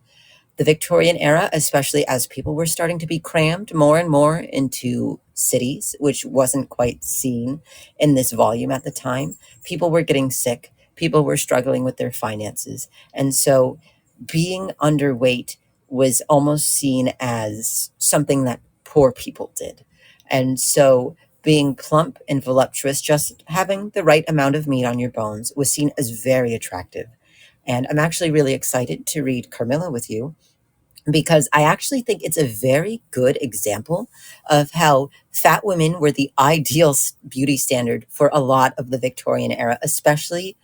The Victorian era, especially as people were starting to be crammed more and more into cities, which wasn't quite seen in this volume at the time, people were getting sick, people were struggling with their finances. And so being underweight was almost seen as something that poor people did. And so being plump and voluptuous, just having the right amount of meat on your bones, was seen as very attractive. And I'm actually really excited to read Carmilla with you because I actually think it's a very good example of how fat women were the ideal beauty standard for a lot of the Victorian era, especially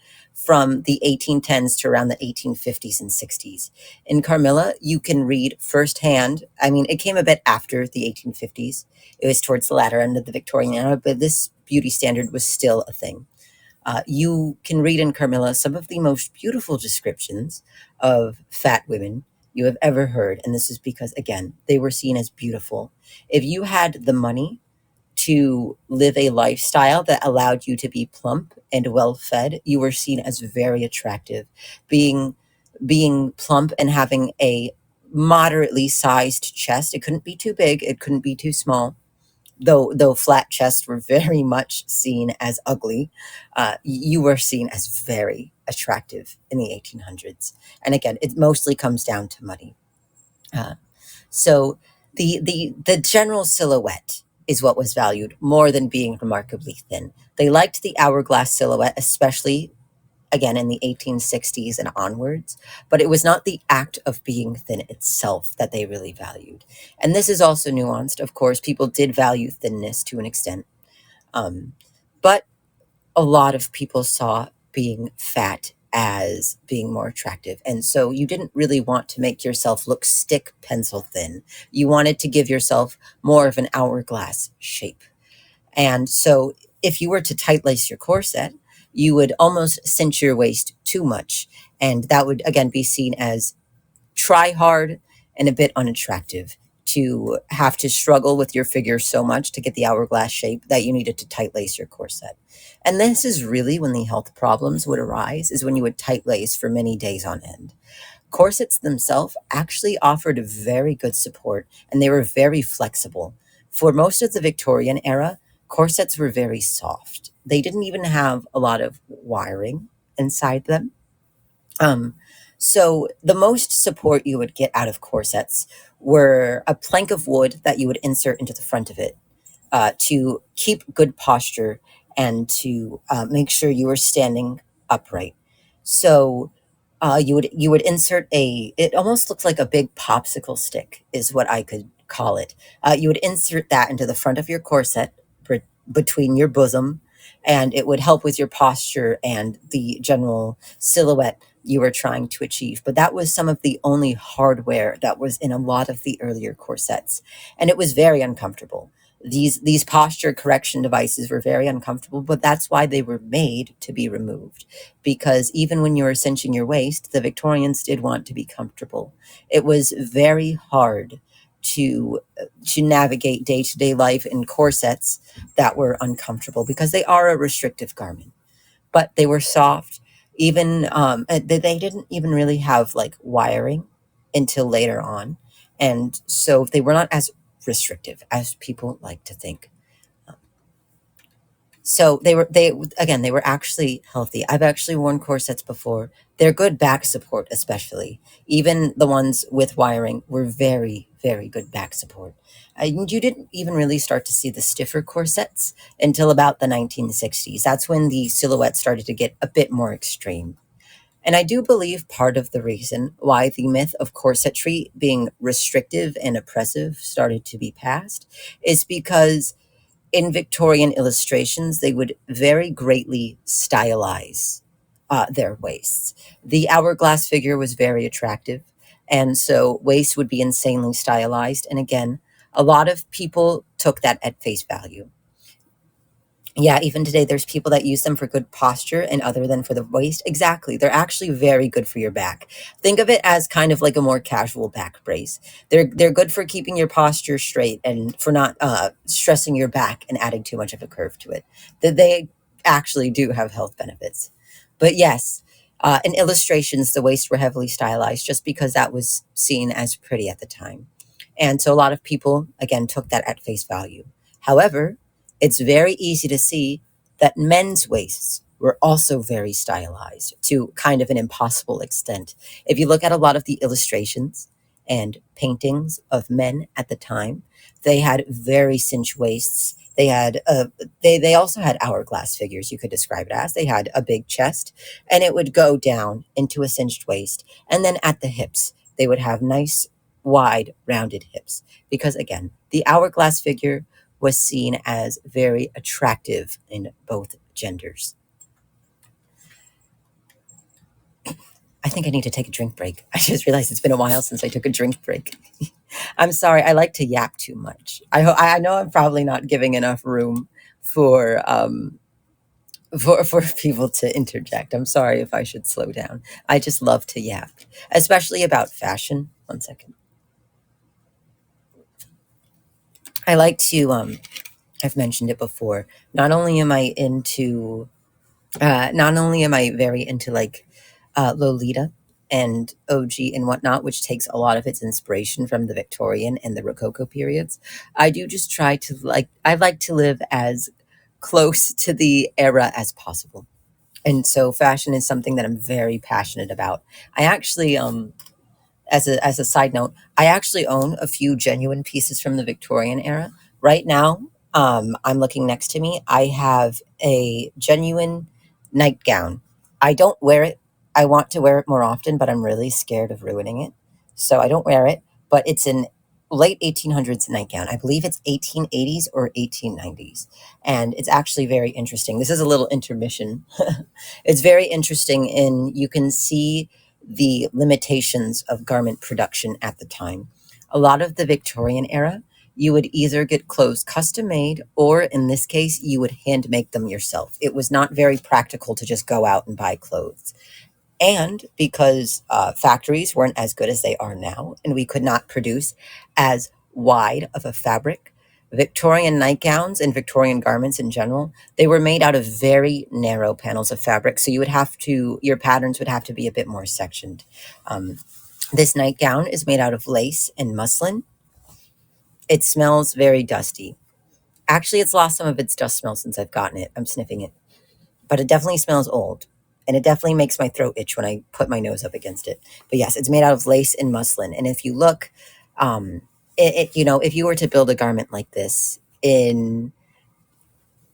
from the 1810s to around the 1850s and 60s. In Carmilla, you can read firsthand. I mean, it came a bit after the 1850s. It was towards the latter end of the Victorian era, but this beauty standard was still a thing. You can read in Carmilla some of the most beautiful descriptions of fat women you have ever heard. And this is because, again, they were seen as beautiful. If you had the money to live a lifestyle that allowed you to be plump and well fed, you were seen as very attractive. Being plump and having a moderately sized chest, it couldn't be too big, it couldn't be too small, though flat chests were very much seen as ugly. You were seen as very attractive in the 1800s. And again, it mostly comes down to money. Uh, so the general silhouette is what was valued more than being remarkably thin. They liked the hourglass silhouette, especially again in the 1860s and onwards, but it was not the act of being thin itself that they really valued. And this is also nuanced. Of course, people did value thinness to an extent, um, but a lot of people saw being fat as being more attractive. And so you didn't really want to make yourself look stick pencil thin. You wanted to give yourself more of an hourglass shape. And so if you were to tight lace your corset, you would almost cinch your waist too much. And that would, again, be seen as try hard and a bit unattractive, to have to struggle with your figure so much to get the hourglass shape that you needed to tight lace your corset. And this is really when the health problems would arise, is when you would tight lace for many days on end. Corsets themselves actually offered very good support, and they were very flexible. For most of the Victorian era, corsets were very soft. They didn't even have a lot of wiring inside them. Um, so the most support you would get out of corsets were a plank of wood that you would insert into the front of it, to keep good posture and to make sure you were standing upright. So you would insert a. It almost looks like a big popsicle stick, is what I could call it. You would insert that into the front of your corset, between your bosom, and it would help with your posture and the general silhouette you were trying to achieve. But that was some of the only hardware that was in a lot of the earlier corsets, and it was very uncomfortable. These posture correction devices were very uncomfortable, but that's why they were made to be removed. Because even when you were cinching your waist, the Victorians did want to be comfortable. It was very hard to navigate day-to-day life in corsets that were uncomfortable, because they are a restrictive garment. But they were soft. Even they didn't even really have like wiring until later on, and so they were not as restrictive as people like to think. So they were actually healthy. I've actually worn corsets before. They're good back support, especially. Even the ones with wiring were very, very good back support. And you didn't even really start to see the stiffer corsets until about the 1960s. That's when the silhouette started to get a bit more extreme. And I do believe part of the reason why the myth of corsetry being restrictive and oppressive started to be passed is because in Victorian illustrations, they would very greatly stylize their waists. The hourglass figure was very attractive, and so waist would be insanely stylized. And again, a lot of people took that at face value. Yeah, even today, there's people that use them for good posture and other than for the waist. Exactly. They're actually very good for your back. Think of it as kind of like a more casual back brace. They're good for keeping your posture straight and for not stressing your back and adding too much of a curve to it. That they actually do have health benefits. But yes, in illustrations, the waists were heavily stylized just because that was seen as pretty at the time. And so a lot of people, again, took that at face value. However, it's very easy to see that men's waists were also very stylized to kind of an impossible extent. If you look at a lot of the illustrations and paintings of men at the time, they had very cinched waists. They also had hourglass figures, you could describe it as. They had a big chest, and it would go down into a cinched waist, and then at the hips they would have nice wide rounded hips, because again, the hourglass figure was seen as very attractive in both genders. I think I need to take a drink break. I just realized it's been a while since I took a drink break. I'm sorry. I like to yap too much. I know I'm probably not giving enough room for for people to interject. I'm sorry if I should slow down. I just love to yap, especially about fashion. One second. I like to. I've mentioned it before. Not only am I into not only am I very into like Lolita and OG and whatnot, which takes a lot of its inspiration from the Victorian and the Rococo periods, I do just try to I like to live as close to the era as possible. And so fashion is something that I'm very passionate about. I actually as a side note, I actually own a few genuine pieces from the Victorian era. Right now, I'm looking next to me. I have a genuine nightgown. I don't wear it. I want to wear it more often, but I'm really scared of ruining it. So I don't wear it, but it's an late 1800s nightgown. I believe it's 1880s or 1890s. And it's actually very interesting. This is a little intermission. It's very interesting, and you can see the limitations of garment production at the time. A lot of the Victorian era, you would either get clothes custom made, or in this case, you would hand make them yourself. It was not very practical to just go out and buy clothes. And because factories weren't as good as they are now, and we could not produce as wide of a fabric, Victorian nightgowns and Victorian garments in general, they were made out of very narrow panels of fabric. So you would have to, your patterns would have to be a bit more sectioned. Um, this nightgown is made out of lace and muslin. It smells very dusty. Actually, it's lost some of its dust smell since I've gotten it. I'm sniffing it, but it definitely smells old. And it definitely makes my throat itch when I put my nose up against it. But yes, it's made out of lace and muslin. And if you look, you know, if you were to build a garment like this in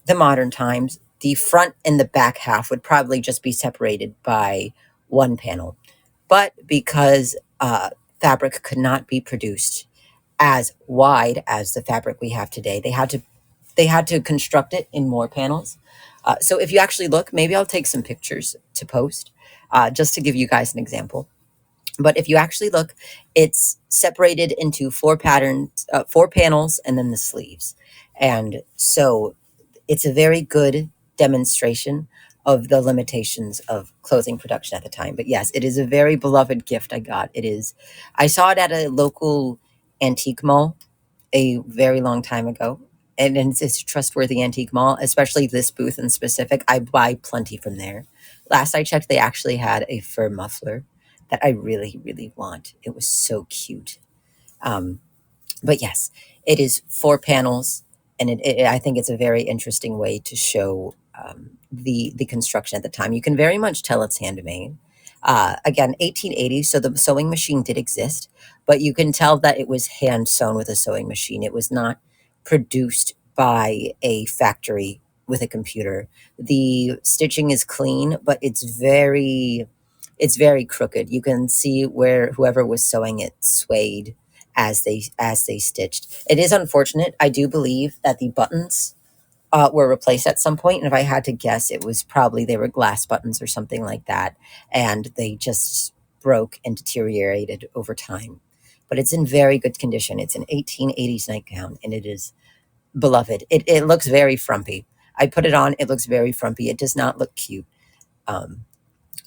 the modern times, the front and the back half would probably just be separated by one panel. But because fabric could not be produced as wide as the fabric we have today, they had to construct it in more panels. So if you actually look, maybe I'll take some pictures to post just to give you guys an example. But if you actually look, it's separated into four patterns, four panels, and then the sleeves. And so it's a very good demonstration of the limitations of clothing production at the time. But yes, it is a very beloved gift I got. It is, I saw it at a local antique mall a very long time ago. And it's a trustworthy antique mall, especially this booth in specific. I buy plenty from there. Last I checked, they actually had a fur muffler that I really, really want. It was so cute. Um, but yes, it is four panels, and I think it's a very interesting way to show the construction at the time. You can very much tell it's handmade. Again, 1880s, so the sewing machine did exist, but you can tell that it was hand sewn with a sewing machine. It was not produced by a factory with a computer. The stitching is clean, but it's very crooked. You can see where whoever was sewing it swayed as they stitched. It is unfortunate. I do believe that the buttons were replaced at some point, and if I had to guess, it was probably they were glass buttons or something like that, and they just broke and deteriorated over time. But it's in very good condition. It's an 1880s nightgown, and it is beloved. It looks very frumpy. I put it on. It looks very frumpy. It does not look cute. Um,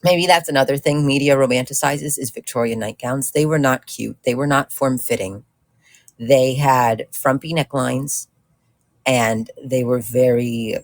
Maybe that's another thing media romanticizes is Victorian nightgowns. They were not cute. They were not form fitting. They had frumpy necklines, and they were very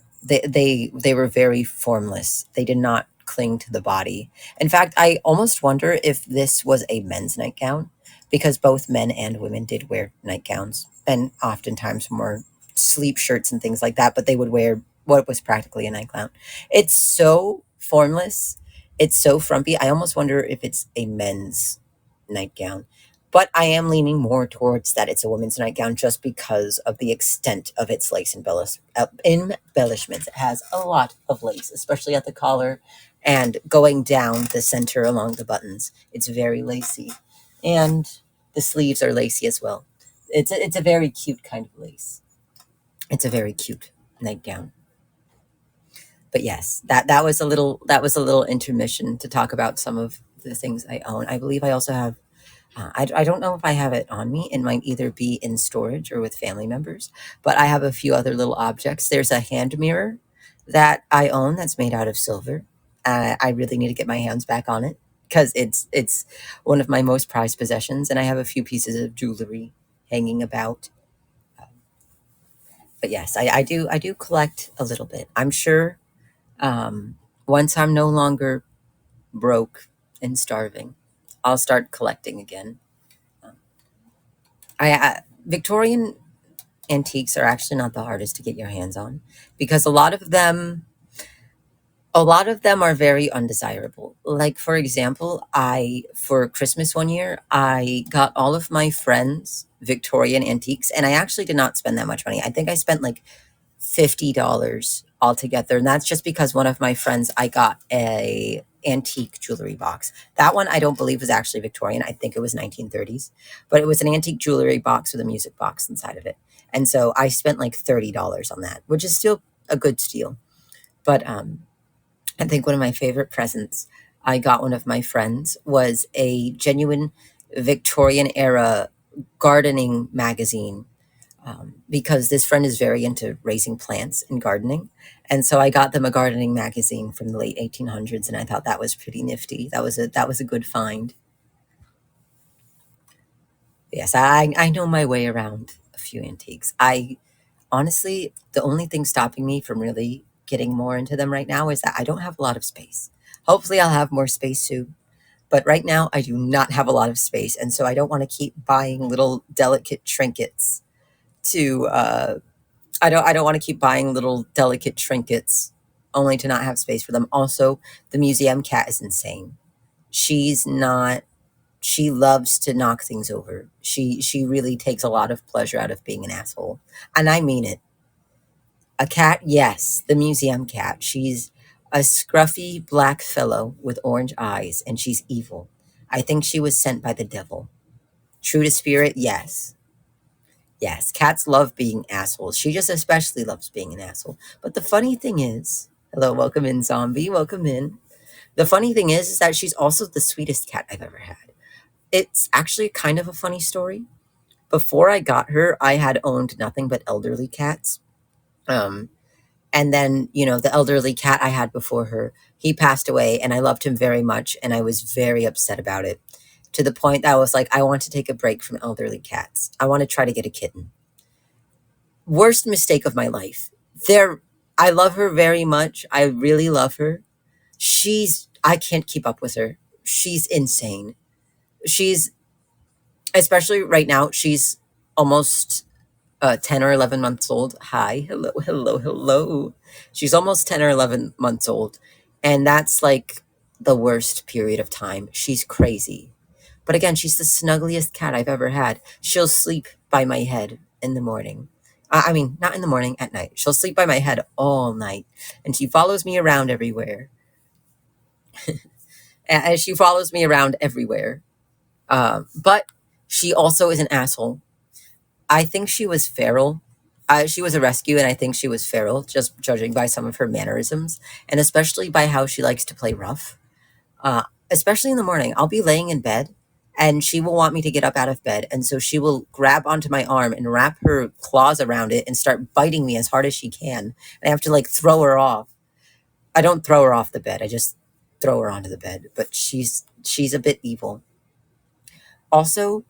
formless. They did not cling to the body. In fact, I almost wonder if this was a men's nightgown, because both men and women did wear nightgowns, and oftentimes more sleep shirts and things like that, but they would wear what was practically a nightgown. It's so formless. It's so frumpy. I almost wonder if it's a men's nightgown. But I am leaning more towards that it's a woman's nightgown just because of the extent of its lace embellishments. It has a lot of lace, especially at the collar and going down the center along the buttons. It's very lacy. And the sleeves are lacy as well. It's a very cute kind of lace. It's a very cute nightgown. But yes, that was a little intermission to talk about some of the things I own. I believe I also have, I don't know if I have it on me. It might either be in storage or with family members, but I have a few other little objects. There's a hand mirror that I own that's made out of silver. I really need to get my hands back on it because it's one of my most prized possessions, and I have a few pieces of jewelry hanging about. But yes, I do collect a little bit. I'm sure once I'm no longer broke and starving, I'll start collecting again. Victorian antiques are actually not the hardest to get your hands on because a lot of them are very undesirable. Like for example, I for Christmas one year, I got all of my friends Victorian antiques, and I actually did not spend that much money. I think I spent like $50 altogether, and that's just because one of my friends, I got a antique jewelry box. That one I don't believe was actually Victorian. I think it was 1930s, but it was an antique jewelry box with a music box inside of it. And so I spent like $30 on that, which is still a good steal. But I think one of my favorite presents I got one of my friends was a genuine Victorian era gardening magazine, because this friend is very into raising plants and gardening. And so I got them a gardening magazine from the late 1800s, and I thought that was pretty nifty. That was a good find. Yes, I know my way around a few antiques. I honestly, the only thing stopping me from really getting more into them right now is that I don't have a lot of space. Hopefully, I'll have more space soon. But right now, I do not have a lot of space. And so I don't want to keep buying little delicate trinkets to, I don't want to keep buying little delicate trinkets only to not have space for them. Also, the museum cat is insane. She's not she loves to knock things over. She really takes a lot of pleasure out of being an asshole. And I mean it. A cat, yes, the museum cat. She's a scruffy black fellow with orange eyes, and she's evil. I think she was sent by the devil. True to spirit, yes. Yes, cats love being assholes. She just especially loves being an asshole. But the funny thing is, hello, welcome in, zombie, welcome in. The funny thing is that she's also the sweetest cat I've ever had. It's actually kind of a funny story. Before I got her, I had owned nothing but elderly cats. Um, and then, the elderly cat I had before her, he passed away, and I loved him very much, and I was very upset about it, to the point that I was like, I want to take a break from elderly cats. I want to try to get a kitten. Worst mistake of my life. There, I love her very much. I really love her. I can't keep up with her. She's insane. She's, especially right now, she's almost 10 or 11 months old. Hi, hello, hello, hello. She's almost 10 or 11 months old. And that's like the worst period of time. She's crazy. But again, she's the snuggliest cat I've ever had. She'll sleep by my head in the morning. I mean, not in the morning, at night. She'll sleep by my head all night. And she follows me around everywhere. And she follows me around everywhere. But she also is an asshole. I think she was feral. She was a rescue, and I think she was feral, just judging by some of her mannerisms, and especially by how she likes to play rough. Especially in the morning, I'll be laying in bed, and she will want me to get up out of bed, and so she will grab onto my arm and wrap her claws around it and start biting me as hard as she can. And I have to like throw her off. I don't throw her off the bed. I just throw her onto the bed. But she's a bit evil. Also,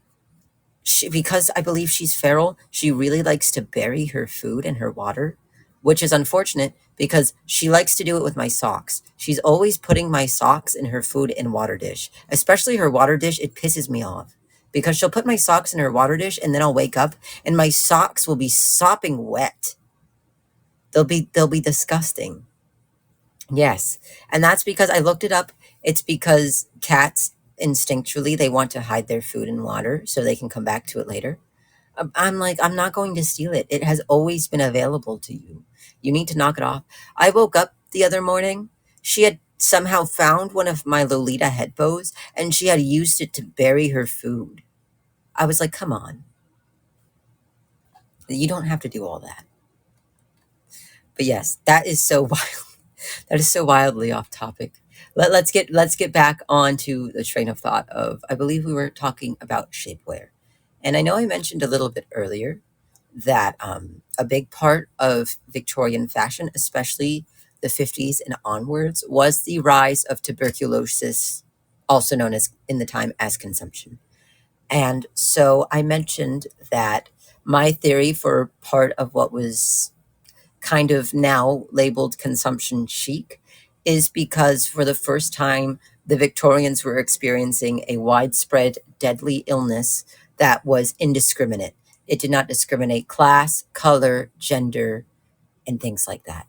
because I believe she's feral, she really likes to bury her food in her water, which is unfortunate because she likes to do it with my socks. She's always putting my socks in her food and water dish, especially her water dish. It pisses me off because she'll put my socks in her water dish, and then I'll wake up and my socks will be sopping wet. They'll be disgusting. Yes. And that's because I looked it up. It's because cats instinctually they want to hide their food in water so they can come back to it later. I'm like, I'm not going to steal it. It has always been available to you. You need to knock it off. I woke up the other morning. She had somehow found one of my Lolita head bows, and she had used it to bury her food. I was like, come on. You don't have to do all that. But yes, that is so wild. That is so wildly off topic. let's get back onto the train of thought of, I believe we were talking about shapewear. And I know I mentioned a little bit earlier that a big part of Victorian fashion, especially the 50s and onwards, was the rise of tuberculosis, also known as in the time as consumption. And so I mentioned that my theory for part of what was kind of now labeled consumption chic is because for the first time, the Victorians were experiencing a widespread deadly illness that was indiscriminate. It did not discriminate class, color, gender, and things like that.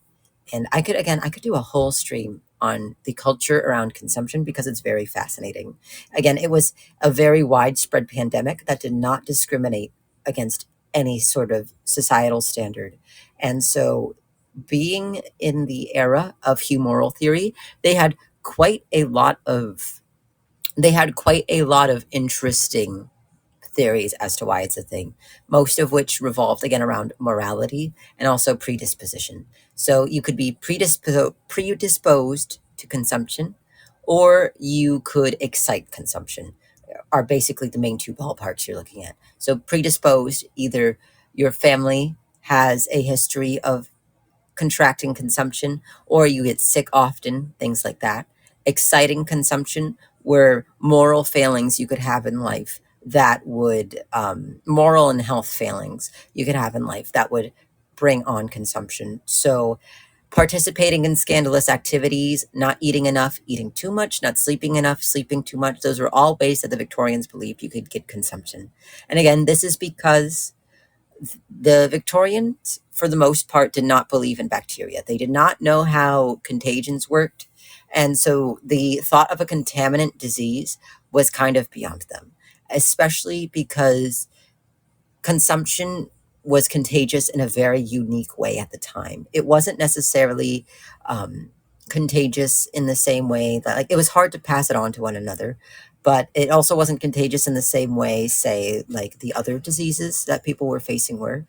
And I could do a whole stream on the culture around consumption because it's very fascinating. Again, it was a very widespread pandemic that did not discriminate against any sort of societal standard. And so, being in the era of humoral theory, they had quite a lot of interesting theories as to why it's a thing, most of which revolved again around morality and also predisposition. So you could be predisposed to consumption, or you could excite consumption, are basically the main two ballparks you're looking at. So predisposed, either your family has a history of contracting consumption, or you get sick often, things like that. Exciting consumption were moral failings you could have in life that would, moral and health failings you could have in life that would bring on consumption. So, participating in scandalous activities, not eating enough, eating too much, not sleeping enough, sleeping too much, those were all ways that the Victorians believed you could get consumption. And again, this is because the Victorians, for the most part, did not believe in bacteria. They did not know how contagions worked. And so the thought of a contaminant disease was kind of beyond them, especially because consumption was contagious in a very unique way at the time. It wasn't necessarily um, contagious in the same way that, like, it was hard to pass it on to one another, but it also wasn't contagious in the same way, say, like the other diseases that people were facing were.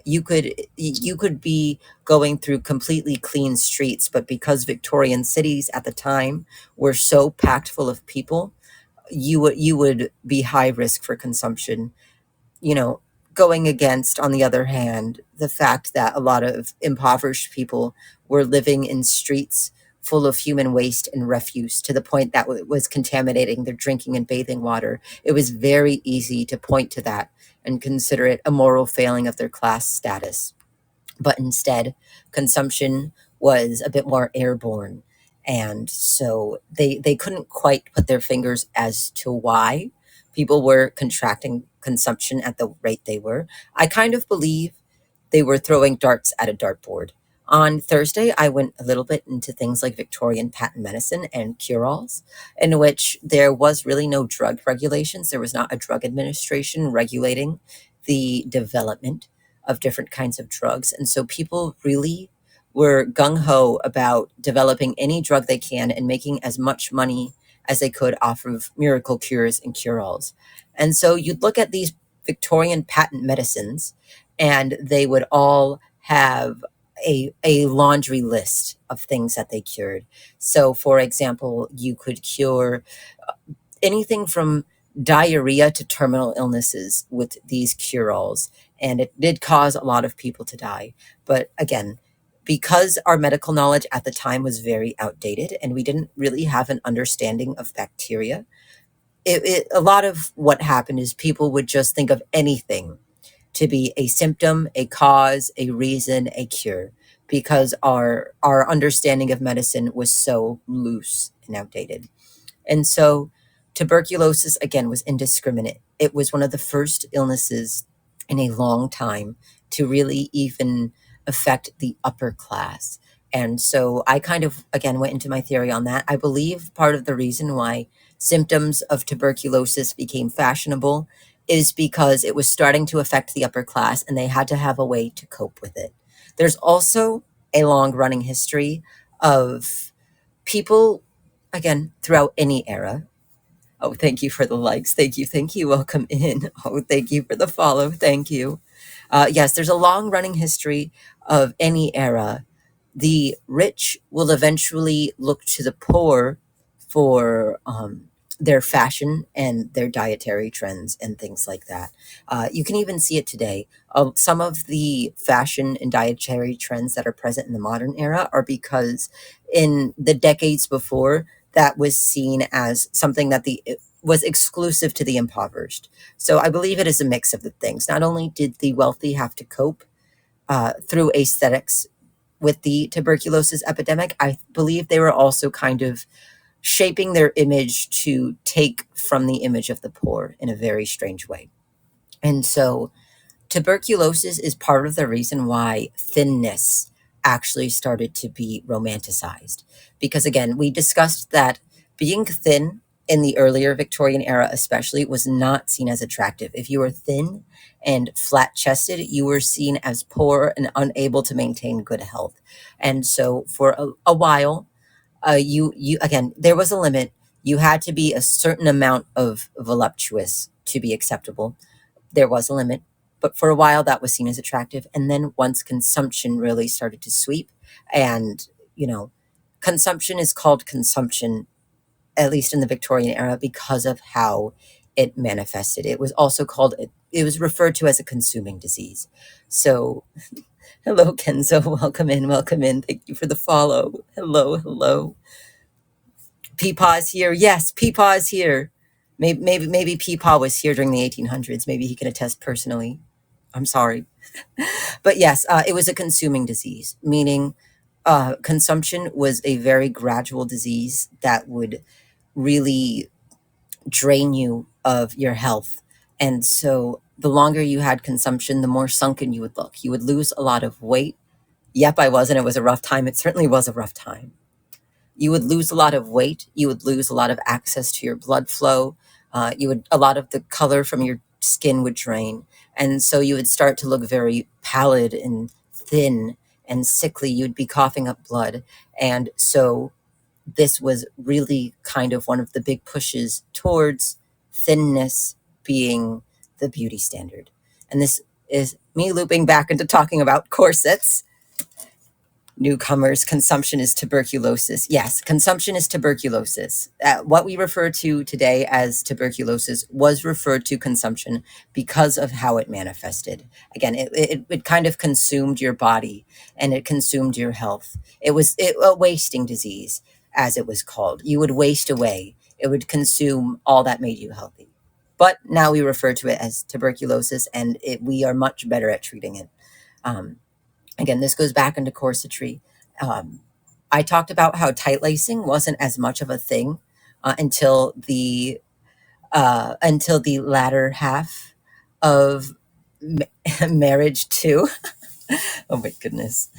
You could be going through completely clean streets, but because Victorian cities at the time were so packed full of people, you would be high risk for consumption, you know, going against, on the other hand, the fact that a lot of impoverished people were living in streets full of human waste and refuse to the point that it was contaminating their drinking and bathing water. It was very easy to point to that and consider it a moral failing of their class status. But instead, consumption was a bit more airborne. And so they couldn't quite put their fingers as to why people were contracting consumption at the rate they were. I kind of believe they were throwing darts at a dartboard. On Thursday, I went a little bit into things like Victorian patent medicine and cure-alls, in which there was really no drug regulations. There was not a drug administration regulating the development of different kinds of drugs. And so people really were gung-ho about developing any drug they can and making as much money as they could off of miracle cures and cure-alls. And so you'd look at these Victorian patent medicines, and they would all have a laundry list of things that they cured. So, for example, you could cure anything from diarrhea to terminal illnesses with these cure-alls, and it did cause a lot of people to die. But again, because our medical knowledge at the time was very outdated and we didn't really have an understanding of bacteria, a lot of what happened is people would just think of anything to be a symptom, a cause, a reason, a cure, because our understanding of medicine was so loose and outdated. And so tuberculosis, again, was indiscriminate. It was one of the first illnesses in a long time to really even affect the upper class. And so I kind of, again, went into my theory on that. I believe part of the reason why symptoms of tuberculosis became fashionable is because it was starting to affect the upper class and they had to have a way to cope with it. There's also a long running history of people, again, throughout any era. Oh, thank you for the likes. Thank you. Thank you. Welcome in. Oh, thank you for the follow. Thank you. Yes, there's a long running history of any era The rich will eventually look to the poor for their fashion and their dietary trends and things like that. You can even see it today. Some of the fashion and dietary trends that are present in the modern era are because in the decades before, that was seen as something that the was exclusive to the impoverished. So I believe it is a mix of the things. Not only did the wealthy have to cope through aesthetics with the tuberculosis epidemic, I believe they were also kind of shaping their image to take from the image of the poor in a very strange way. And so tuberculosis is part of the reason why thinness actually started to be romanticized. Because again, we discussed that being thin in the earlier Victorian era, especially, was not seen as attractive. If you were thin and flat chested, you were seen as poor and unable to maintain good health. And so for a while, you again, there was a limit. You had to be a certain amount of voluptuous to be acceptable. There was a limit, but for a while that was seen as attractive. And then once consumption really started to sweep, and you know, consumption is called consumption, at least in the Victorian era, because of how it manifested. It was also called, it was referred to as a consuming disease. So, hello, Kenzo. Welcome in. Welcome in. Thank you for the follow. Hello, hello. Peepaw is here. Yes, Peepaw is here. Maybe Peepaw was here during the 1800s. Maybe he can attest personally. I'm sorry. But yes, it was a consuming disease, meaning consumption was a very gradual disease that would really drain you of your health. And so the longer you had consumption, the more sunken you would look. You would lose a lot of weight. Yep, I was, and it was a rough time. It certainly was a rough time. You would lose a lot of weight. You would lose a lot of access to your blood flow. A lot of the color from your skin would drain. And so you would start to look very pallid and thin and sickly. You'd be coughing up blood. And so this was really kind of one of the big pushes towards thinness being the beauty standard. And this is me looping back into talking about corsets. Newcomers, consumption is tuberculosis. Yes, consumption is tuberculosis. What we refer to today as tuberculosis was referred to consumption because of how it manifested. Again, it kind of consumed your body and it consumed your health. It was a wasting disease, as it was called. You would waste away. It would consume all that made you healthy. But now we refer to it as tuberculosis, and we are much better at treating it. Um, Again, this goes back into corsetry. Um, I talked about how tight lacing wasn't as much of a thing until the latter half of marriage too. Oh my goodness!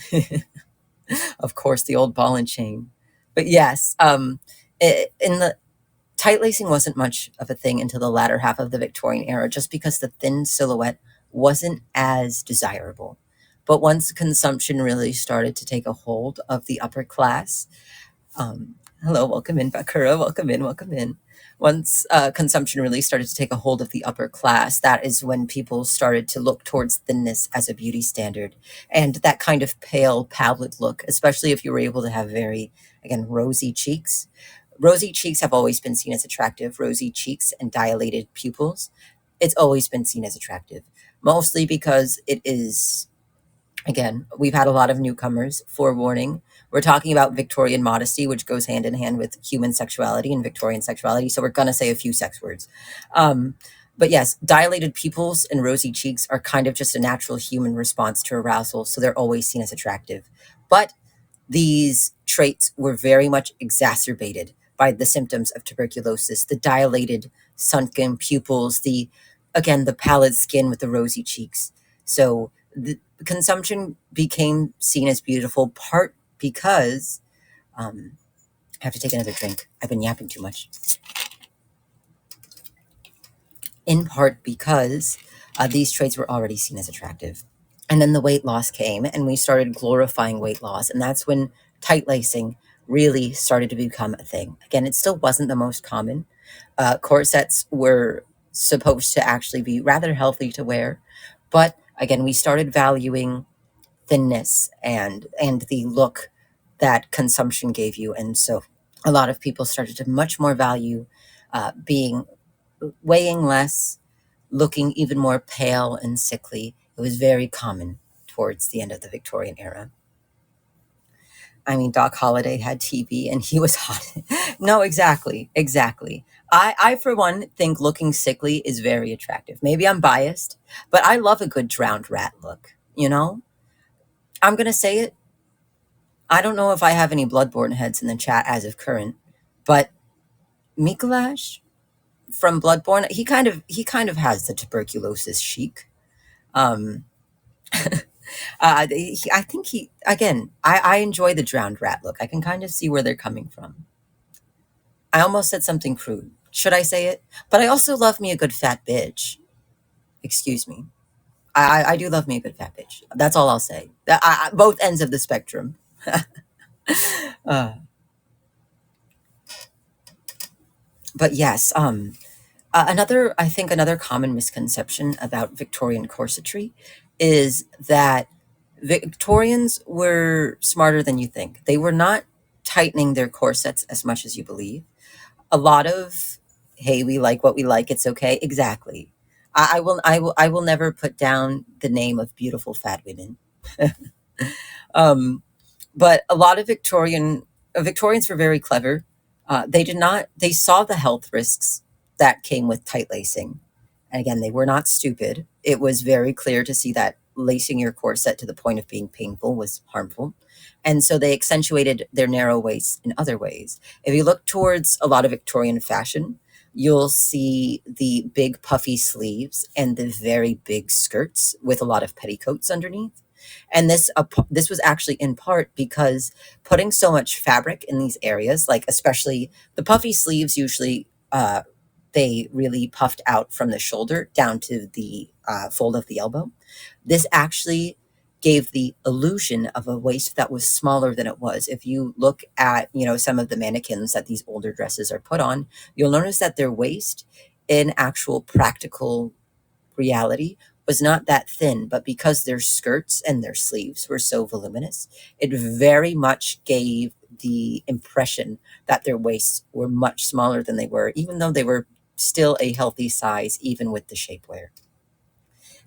Of course, the old ball and chain. But yes, in the tight lacing wasn't much of a thing until the latter half of the Victorian era, just because the thin silhouette wasn't as desirable. But once consumption really started to take a hold of the upper class, um, hello, welcome in, Bakura, welcome in, welcome in. Once consumption really started to take a hold of the upper class, that is when people started to look towards thinness as a beauty standard. And that kind of pale, pallid look, especially if you were able to have very, again, rosy cheeks. Rosy cheeks have always been seen as attractive. Rosy cheeks and dilated pupils, it's always been seen as attractive. Mostly because it is, again, we've had a lot of newcomers. Forewarning, we're talking about Victorian modesty, which goes hand in hand with human sexuality and Victorian sexuality. So we're going to say a few sex words. Um, but yes, dilated pupils and rosy cheeks are kind of just a natural human response to arousal. So they're always seen as attractive. But these traits were very much exacerbated by the symptoms of tuberculosis, the dilated, sunken pupils, the pallid skin with the rosy cheeks. So the consumption became seen as beautiful, part because I have to take another drink. I've been yapping too much. In part because these traits were already seen as attractive. And then the weight loss came, and we started glorifying weight loss. And that's when tight lacing really started to become a thing. Again, it still wasn't the most common. Corsets were supposed to actually be rather healthy to wear. But again, we started valuing thinness and the look that consumption gave you. And so a lot of people started to much more value being weighing less, looking even more pale and sickly. It was very common towards the end of the Victorian era. I mean, Doc Holliday had TB and he was hot. No, exactly, exactly. I, for one, think looking sickly is very attractive. Maybe I'm biased, but I love a good drowned rat look, you know? I'm going to say it. I don't know if I have any bloodborne heads in the chat as of current, but Mikolash from Bloodborne, he kind of has the tuberculosis chic. Um, I think he again. I enjoy the drowned rat look. I can kind of see where they're coming from. I almost said something crude. Should I say it? But I also love me a good fat bitch. Excuse me. I do love me a good fat bitch. That's all I'll say. Both ends of the spectrum. uh, but yes, I think another common misconception about Victorian corsetry is that Victorians were smarter than you think. They were not tightening their corsets as much as you believe. A lot of, hey, we like what we like, it's okay. Exactly. I will never put down the name of beautiful fat women. um, but a lot of Victorians were very clever. They did not. They saw the health risks that came with tight lacing. And again, they were not stupid. It was very clear to see that lacing your corset to the point of being painful was harmful. And so they accentuated their narrow waists in other ways. If you look towards a lot of Victorian fashion, you'll see the big puffy sleeves and the very big skirts with a lot of petticoats underneath. And this was actually in part because putting so much fabric in these areas, like especially the puffy sleeves, usually they really puffed out from the shoulder down to the fold of the elbow. This actually gave the illusion of a waist that was smaller than it was. If you look at, some of the mannequins that these older dresses are put on, you'll notice that their waist in actual practical reality was not that thin, but because their skirts and their sleeves were so voluminous, it very much gave the impression that their waists were much smaller than they were, even though they were still a healthy size, even with the shapewear.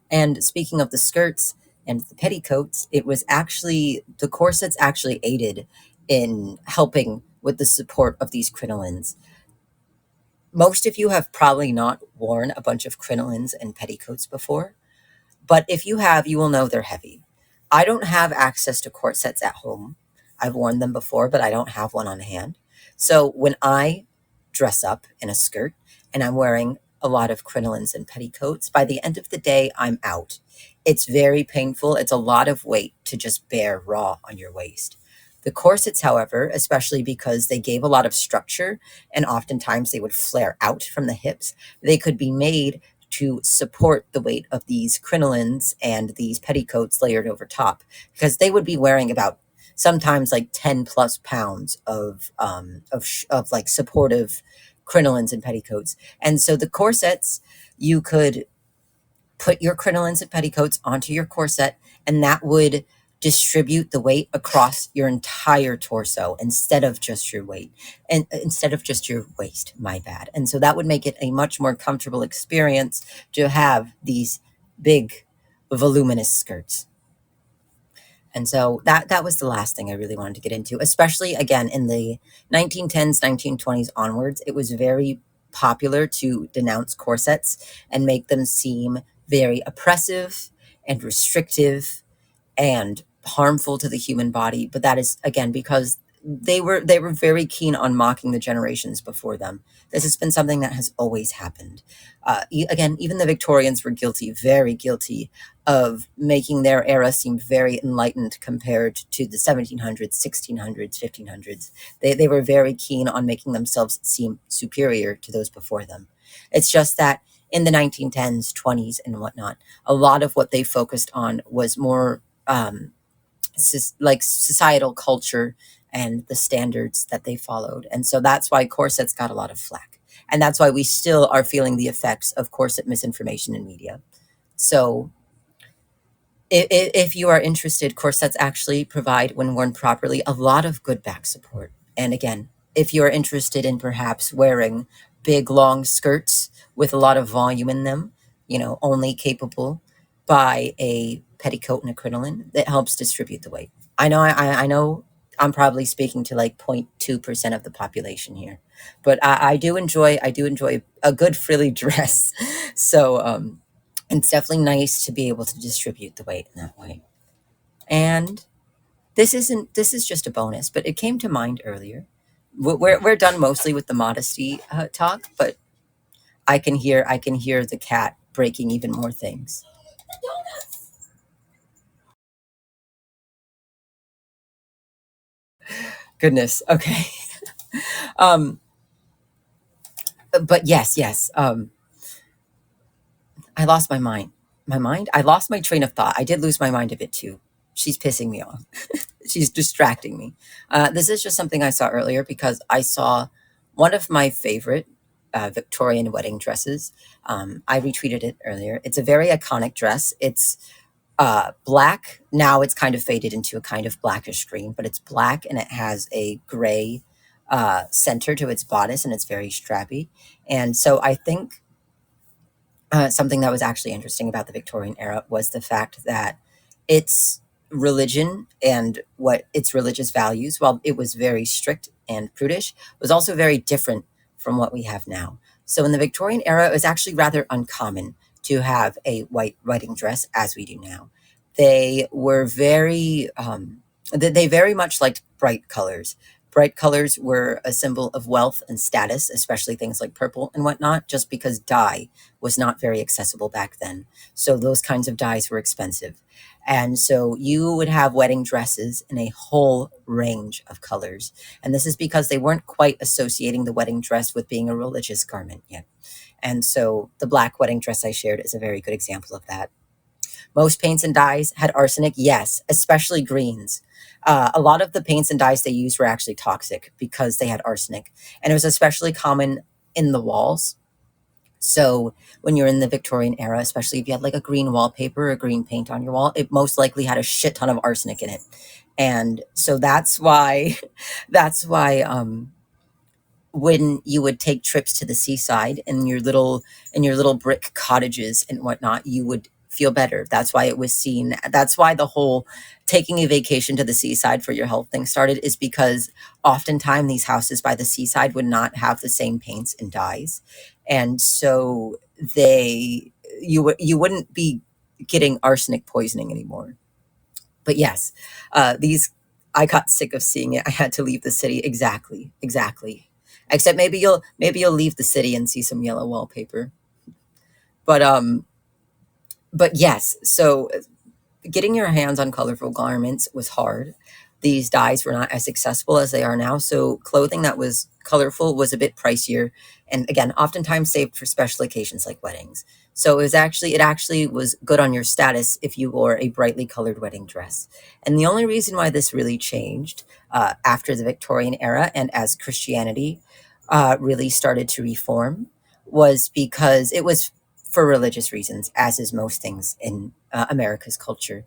And speaking of the skirts and the petticoats, it was actually the corsets actually aided in helping with the support of these crinolines. Most of you have probably not worn a bunch of crinolines and petticoats before, but if you have, you will know they're heavy. I don't have access to corsets at home. I've worn them before, but I don't have one on hand. So when I dress up in a skirt and I'm wearing a lot of crinolines and petticoats, by the end of the day, I'm out. It's very painful. It's a lot of weight to just bear raw on your waist. The corsets, however, especially because they gave a lot of structure and oftentimes they would flare out from the hips, they could be made to support the weight of these crinolines and these petticoats layered over top, because they would be wearing about sometimes like 10 plus pounds of like supportive crinolines and petticoats. And so the corsets, you could put your crinolines and petticoats onto your corset, and that would distribute the weight across your entire torso instead of just your weight and instead of just your waist, my bad. And so that would make it a much more comfortable experience to have these big voluminous skirts. And so that was the last thing I really wanted to get into, especially again in the 1910s, 1920s onwards. It was very popular to denounce corsets and make them seem very oppressive and restrictive and harmful to the human body. But that is again because they were very keen on mocking the generations before them. This has been something that has always happened. Again, even the Victorians were guilty, very guilty, of making their era seem very enlightened compared to the 1700s, 1600s, 1500s. They were very keen on making themselves seem superior to those before them. It's just that in the 1910s, 20s, and whatnot, a lot of what they focused on was more like societal culture and the standards that they followed. And so that's why corsets got a lot of flack. And that's why we still are feeling the effects of corset misinformation in media. So If you are interested, corsets actually provide, when worn properly, a lot of good back support. And again, if you are interested in perhaps wearing big, long skirts with a lot of volume in them, only capable by a petticoat and a crinoline, that helps distribute the weight. I know I'm probably speaking to like 0.2% of the population here, but I do enjoy a good frilly dress. So, it's definitely nice to be able to distribute the weight in that way. And this is just a bonus, but it came to mind earlier. We're done mostly with the modesty talk, but I can hear the cat breaking even more things. Goodness. Okay. Um, but yes, yes. I lost my mind. My mind. I lost my train of thought. I did lose my mind a bit too. She's pissing me off. She's distracting me. This is just something I saw earlier because I saw one of my favorite Victorian wedding dresses. I retweeted it earlier. It's a very iconic dress. It's black. Now it's kind of faded into a kind of blackish green, but it's black and it has a gray center to its bodice and it's very strappy. And so I think something that was actually interesting about the Victorian era was the fact that its religion and what its religious values, while it was very strict and prudish, was also very different from what we have now. So in the Victorian era, it was actually rather uncommon to have a white wedding dress as we do now. They were very, they very much liked bright colors. Bright colors were a symbol of wealth and status, especially things like purple and whatnot, just because dye was not very accessible back then. So those kinds of dyes were expensive. And so you would have wedding dresses in a whole range of colors. And this is because they weren't quite associating the wedding dress with being a religious garment yet. And so the black wedding dress I shared is a very good example of that. Most paints and dyes had arsenic, yes, especially greens. A lot of the paints and dyes they used were actually toxic because they had arsenic. And it was especially common in the walls. So when you're in the Victorian era, especially if you had like a green wallpaper or green paint on your wall, it most likely had a shit ton of arsenic in it. And so that's why that's why when you would take trips to the seaside in your little brick cottages and whatnot, you would feel better. That's why it was seen. That's why the whole taking a vacation to the seaside for your health thing started, is because oftentimes these houses by the seaside would not have the same paints and dyes, and so you wouldn't be getting arsenic poisoning anymore. But yes, these I got sick of seeing it. I had to leave the city. Exactly, exactly. Except maybe you'll leave the city and see some yellow wallpaper. But yes. So getting your hands on colorful garments was hard. These dyes were not as accessible as they are now, so clothing that was colorful was a bit pricier, and again, oftentimes saved for special occasions like weddings. So it actually was good on your status if you wore a brightly colored wedding dress. And the only reason why this really changed after the Victorian era and as Christianity really started to reform was because it was for religious reasons, as is most things in America's culture.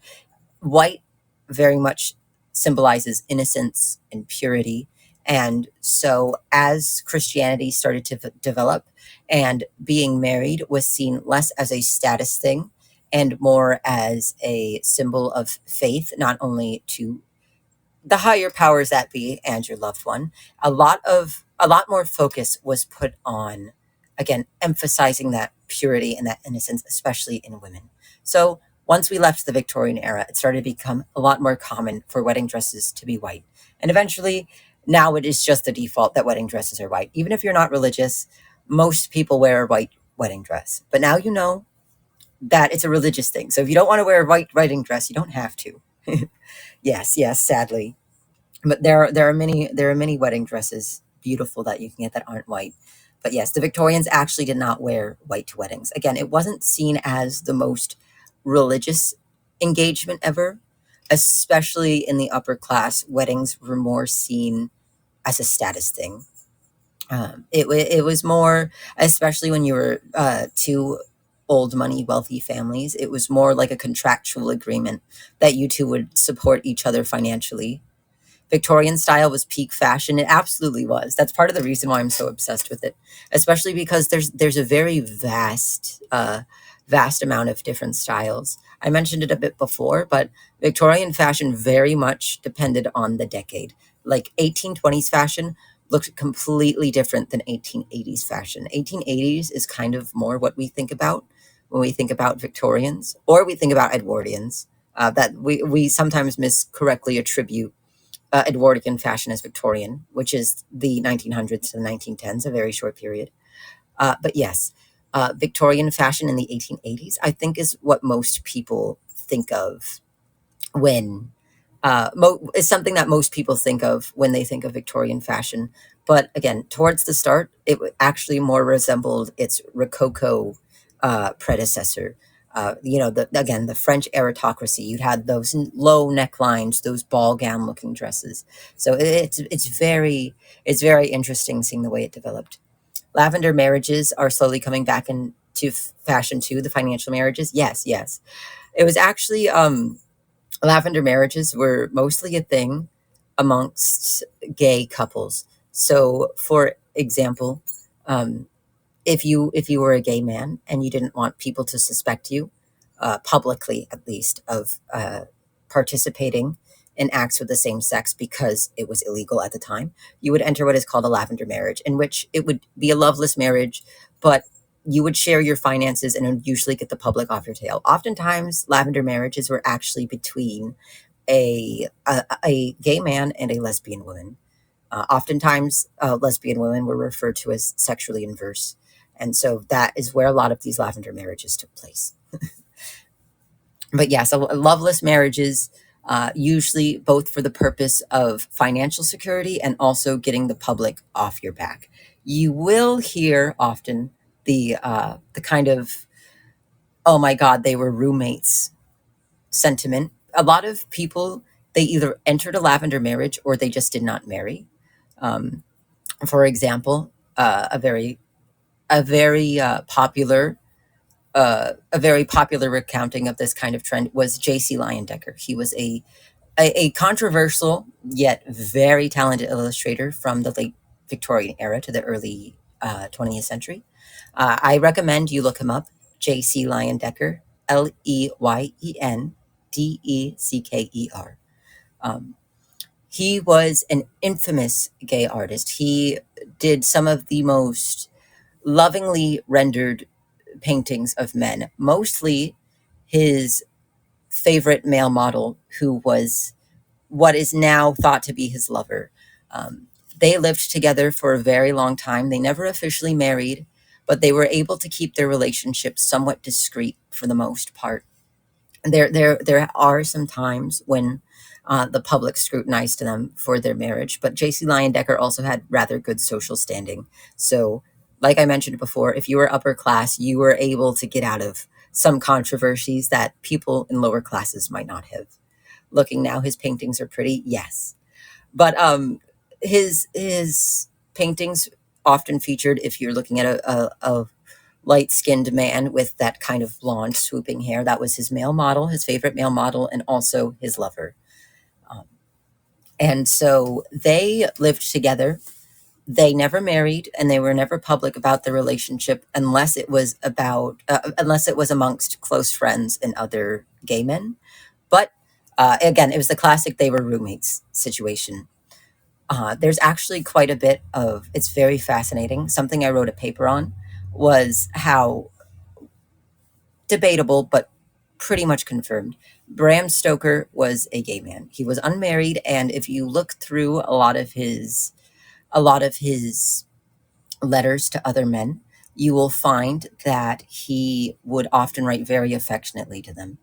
White very much symbolizes innocence and purity. And so, as Christianity started to develop, and being married was seen less as a status thing and more as a symbol of faith, not only to the higher powers that be and your loved one, a lot more focus was put on, again, emphasizing that purity and that innocence, especially in women. So once we left the Victorian era, it started to become a lot more common for wedding dresses to be white. And eventually, now it is just the default that wedding dresses are white. Even if you're not religious, most people wear a white wedding dress. But now you know that it's a religious thing. So if you don't want to wear a white wedding dress, you don't have to. Yes, yes, sadly. But there are many wedding dresses, beautiful, that you can get that aren't white. But yes, the Victorians actually did not wear white to weddings. Again, it wasn't seen as the most religious engagement ever, especially in the upper class. Weddings were more seen as a status thing. It was more, especially when you were two. old money, wealthy families. It was more like a contractual agreement that you two would support each other financially. Victorian style was peak fashion. It absolutely was. That's part of the reason why I'm so obsessed with it, especially because there's a very vast amount of different styles. I mentioned it a bit before, but Victorian fashion very much depended on the decade. Like 1820s fashion looked completely different than 1880s fashion. 1880s is kind of more what we think about when we think about Victorians or we think about Edwardians. That we sometimes miscorrectly attribute Edwardian fashion as Victorian, which is the 1900s to the 1910s, a very short period. But yes, Victorian fashion in the 1880s, I think, is what most people think of when is something that most people think of when they think of Victorian fashion. But again, towards the start, it actually more resembled its Rococo predecessor. Again, the French aristocracy. You had those low necklines, those ball gown looking dresses. So it's very interesting seeing the way it developed. Lavender marriages are slowly coming back into fashion too. The financial marriages, yes, yes. It was actually lavender marriages were mostly a thing amongst gay couples. So, for example, um, if you were a gay man and you didn't want people to suspect you, publicly at least, of participating in acts with the same sex because it was illegal at the time, you would enter what is called a lavender marriage, in which it would be a loveless marriage, but you would share your finances and would usually get the public off your tail. Oftentimes, lavender marriages were actually between a gay man and a lesbian woman. Oftentimes, lesbian women were referred to as sexually inverse. And so that is where a lot of these lavender marriages took place. But yeah, so loveless marriages, usually both for the purpose of financial security and also getting the public off your back. You will hear often the kind of, oh my God, they were roommates sentiment. A lot of people, they either entered a lavender marriage or they just did not marry. Um, for example, a very popular recounting of this kind of trend was J.C. Leyendecker. He was a controversial yet very talented illustrator from the late Victorian era to the early 20th century. I recommend you look him up, J.C. Leyendecker, Leyendecker. Um, he was an infamous gay artist. He did some of the most lovingly rendered paintings of men, mostly his favorite male model, who was what is now thought to be his lover. Um, they lived together for a very long time. They never officially married, but they were able to keep their relationship somewhat discreet for the most part. There are some times when the public scrutinized them for their marriage, but J.C. Leyendecker also had rather good social standing. So, like I mentioned before, if you were upper class, you were able to get out of some controversies that people in lower classes might not have. Looking now, his paintings are pretty, yes, but his paintings often featured, if you're looking at a light skinned man with that kind of blonde swooping hair. That was his male model, his favorite male model, and also his lover. Um, and so they lived together. They never married, and they were never public about the relationship unless it was amongst close friends and other gay men. But again, it was the classic they were roommates situation. There's actually quite a bit of it's very fascinating. Something I wrote a paper on was how debatable, but pretty much confirmed. Bram Stoker was a gay man. He was unmarried, and if you look through a lot of his letters to other men, you will find that he would often write very affectionately to them.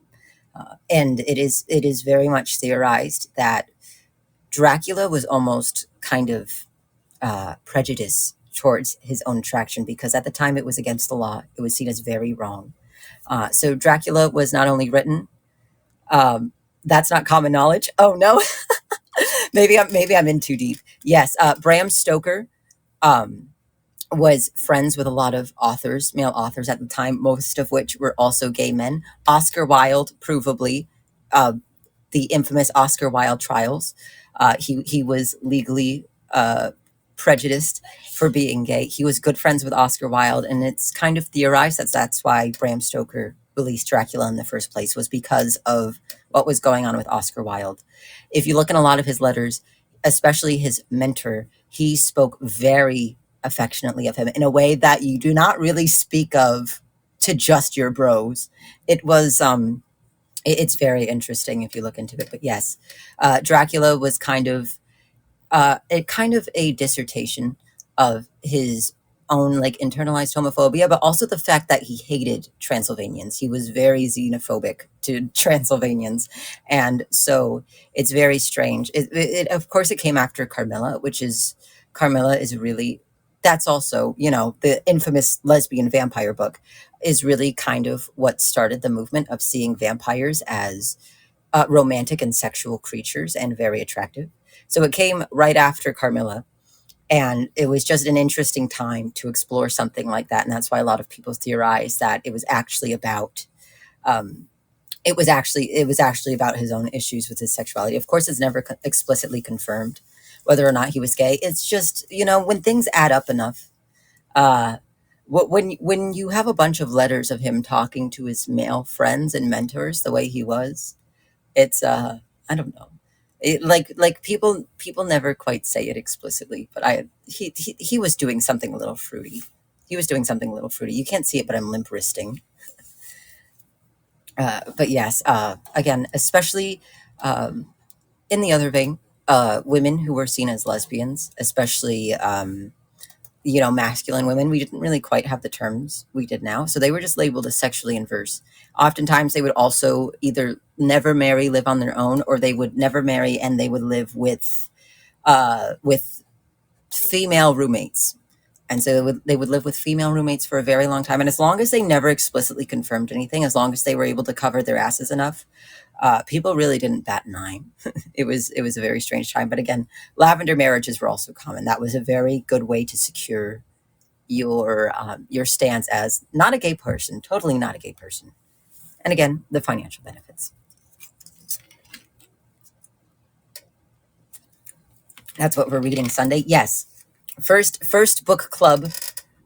And it is very much theorized that Dracula was almost kind of prejudice towards his own attraction because at the time it was against the law. It was seen as very wrong. So Dracula was not only written. Um, that's not common knowledge. Oh no, maybe I'm in too deep. Yes, Bram Stoker um, was friends with a lot of authors, male authors at the time, most of which were also gay men. Oscar Wilde, provably, uh, the infamous Oscar Wilde trials. He was legally prejudiced for being gay. He was good friends with Oscar Wilde, and it's kind of theorized that that's why Bram Stoker released Dracula in the first place, was because of what was going on with Oscar Wilde. If you look in a lot of his letters, especially his mentor, he spoke very affectionately of him in a way that you do not really speak of to just your bros. It was it's very interesting if you look into it. But yes, Dracula was kind of a dissertation of his own like internalized homophobia, but also the fact that he hated Transylvanians. He was very xenophobic to Transylvanians, and so it's very strange. Of course it came after Carmilla, Carmilla is really, that's also, you know, the infamous lesbian vampire book is really kind of what started the movement of seeing vampires as romantic and sexual creatures and very attractive. So it came right after Carmilla, and it was just an interesting time to explore something like that. And that's why a lot of people theorize that it was actually about um, it was actually about his own issues with his sexuality. Of course, it's never explicitly confirmed whether or not he was gay. It's just, you know, when things add up enough. Uh, when you have a bunch of letters of him talking to his male friends and mentors the way he was, it's I don't know. Like people never quite say it explicitly, but he was doing something a little fruity. He was doing something a little fruity. You can't see it, but I'm limp wristing. But yes, again, especially in the other vein, women who were seen as lesbians, especially you know, masculine women, we didn't really quite have the terms we did now. So they were just labeled as sexually inverse. Oftentimes they would also either never marry, live on their own, or they would never marry and they would live with female roommates. And so they would live with female roommates for a very long time. And as long as they never explicitly confirmed anything, as long as they were able to cover their asses enough, people really didn't bat an eye. It was a very strange time. But again, lavender marriages were also common. That was a very good way to secure your stance as not a gay person, totally not a gay person. And again, the financial benefits. That's what we're reading Sunday. Yes, first book club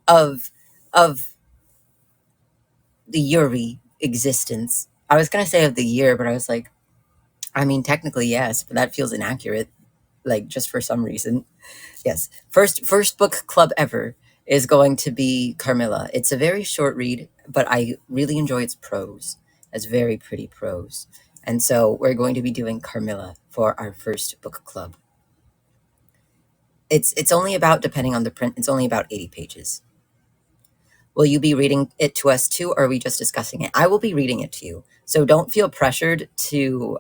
of of the Yuri existence. I was gonna say of the year, but I was like, I mean, technically yes, but that feels inaccurate. Like just for some reason. Yes, first book club ever is going to be Carmilla. It's a very short read, but I really enjoy its prose. It's very pretty prose. And so we're going to be doing Carmilla for our first book club. It's only about, depending on the print, it's only about 80 pages. Will you be reading it to us too, or are we just discussing it? I will be reading it to you. So don't feel pressured to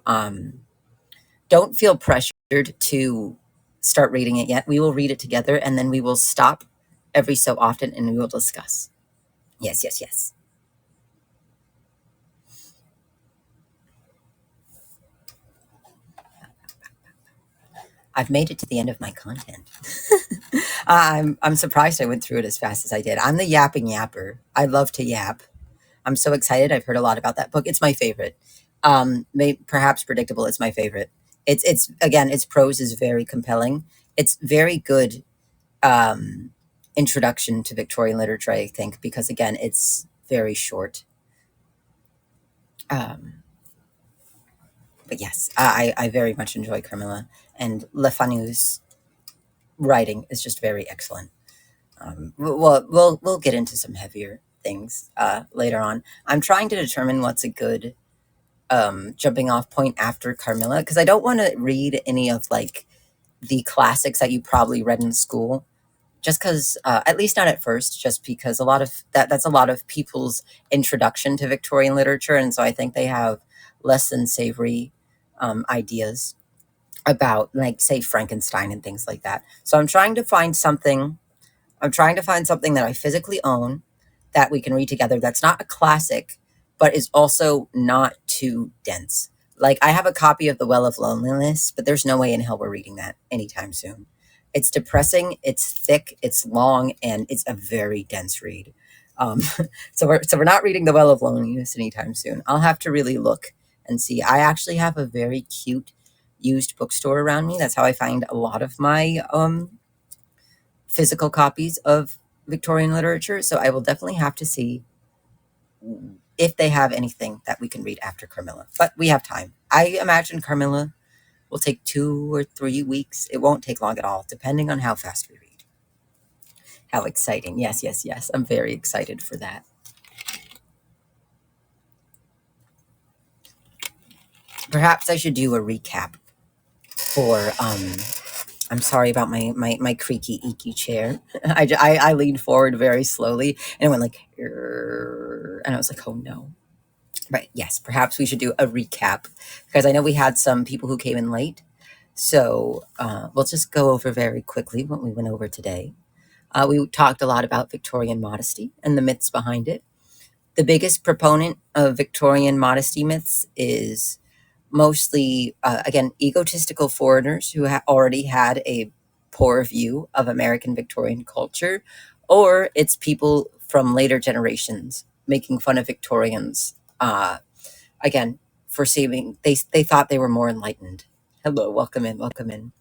start reading it yet. We will read it together and then we will stop every so often and we will discuss. Yes, yes, yes. I've made it to the end of my content. I'm surprised I went through it as fast as I did. I'm the yapping yapper. I love to yap. I'm so excited. I've heard a lot about that book. It's my favorite. Perhaps predictable. It's my favorite. It's again, its prose is very compelling. It's very good introduction to Victorian literature, I think, because again, it's very short. Um, but yes, I very much enjoy Carmilla, and Le Fanu's writing is just very excellent. We'll get into some heavier things later on. I'm trying to determine what's a good jumping off point after Carmilla, because I don't want to read any of like the classics that you probably read in school, just because at least not at first, just because a lot of that's a lot of people's introduction to Victorian literature, and so I think they have less than savory ideas about, like, say, Frankenstein and things like that. So I'm trying to find something that I physically own that we can read together that's not a classic, but is also not too dense. Like, I have a copy of The Well of Loneliness, but there's no way in hell we're reading that anytime soon. It's depressing, it's thick, it's long, and it's a very dense read. Um, so we're not reading The Well of Loneliness anytime soon. I'll have to really look and see. I actually have a very cute used bookstore around me. That's how I find a lot of my physical copies of Victorian literature. So I will definitely have to see if they have anything that we can read after Carmilla. But we have time. I imagine Carmilla will take 2 or 3 weeks. It won't take long at all, depending on how fast we read. How exciting. Yes, yes, yes. I'm very excited for that. Perhaps I should do a recap for I'm sorry about my creaky eeky chair. I leaned forward very slowly and it went like and I was like, oh no. Right, yes, perhaps we should do a recap because I know we had some people who came in late. So we'll just go over very quickly what we went over today. We talked a lot about Victorian modesty and the myths behind it. The biggest proponent of Victorian modesty myths is mostly, again, egotistical foreigners who already had a poor view of American Victorian culture, or it's people from later generations making fun of Victorians, again, for saving, they thought they were more enlightened. Hello, welcome in, welcome in.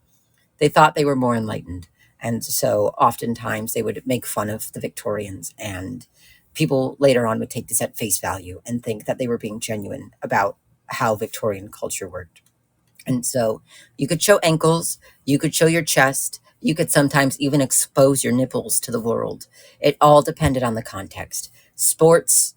They thought they were more enlightened. And so oftentimes they would make fun of the Victorians, and people later on would take this at face value and think that they were being genuine about how Victorian culture worked. And so you could show ankles, you could show your chest, you could sometimes even expose your nipples to the world. It all depended on the context. Sports,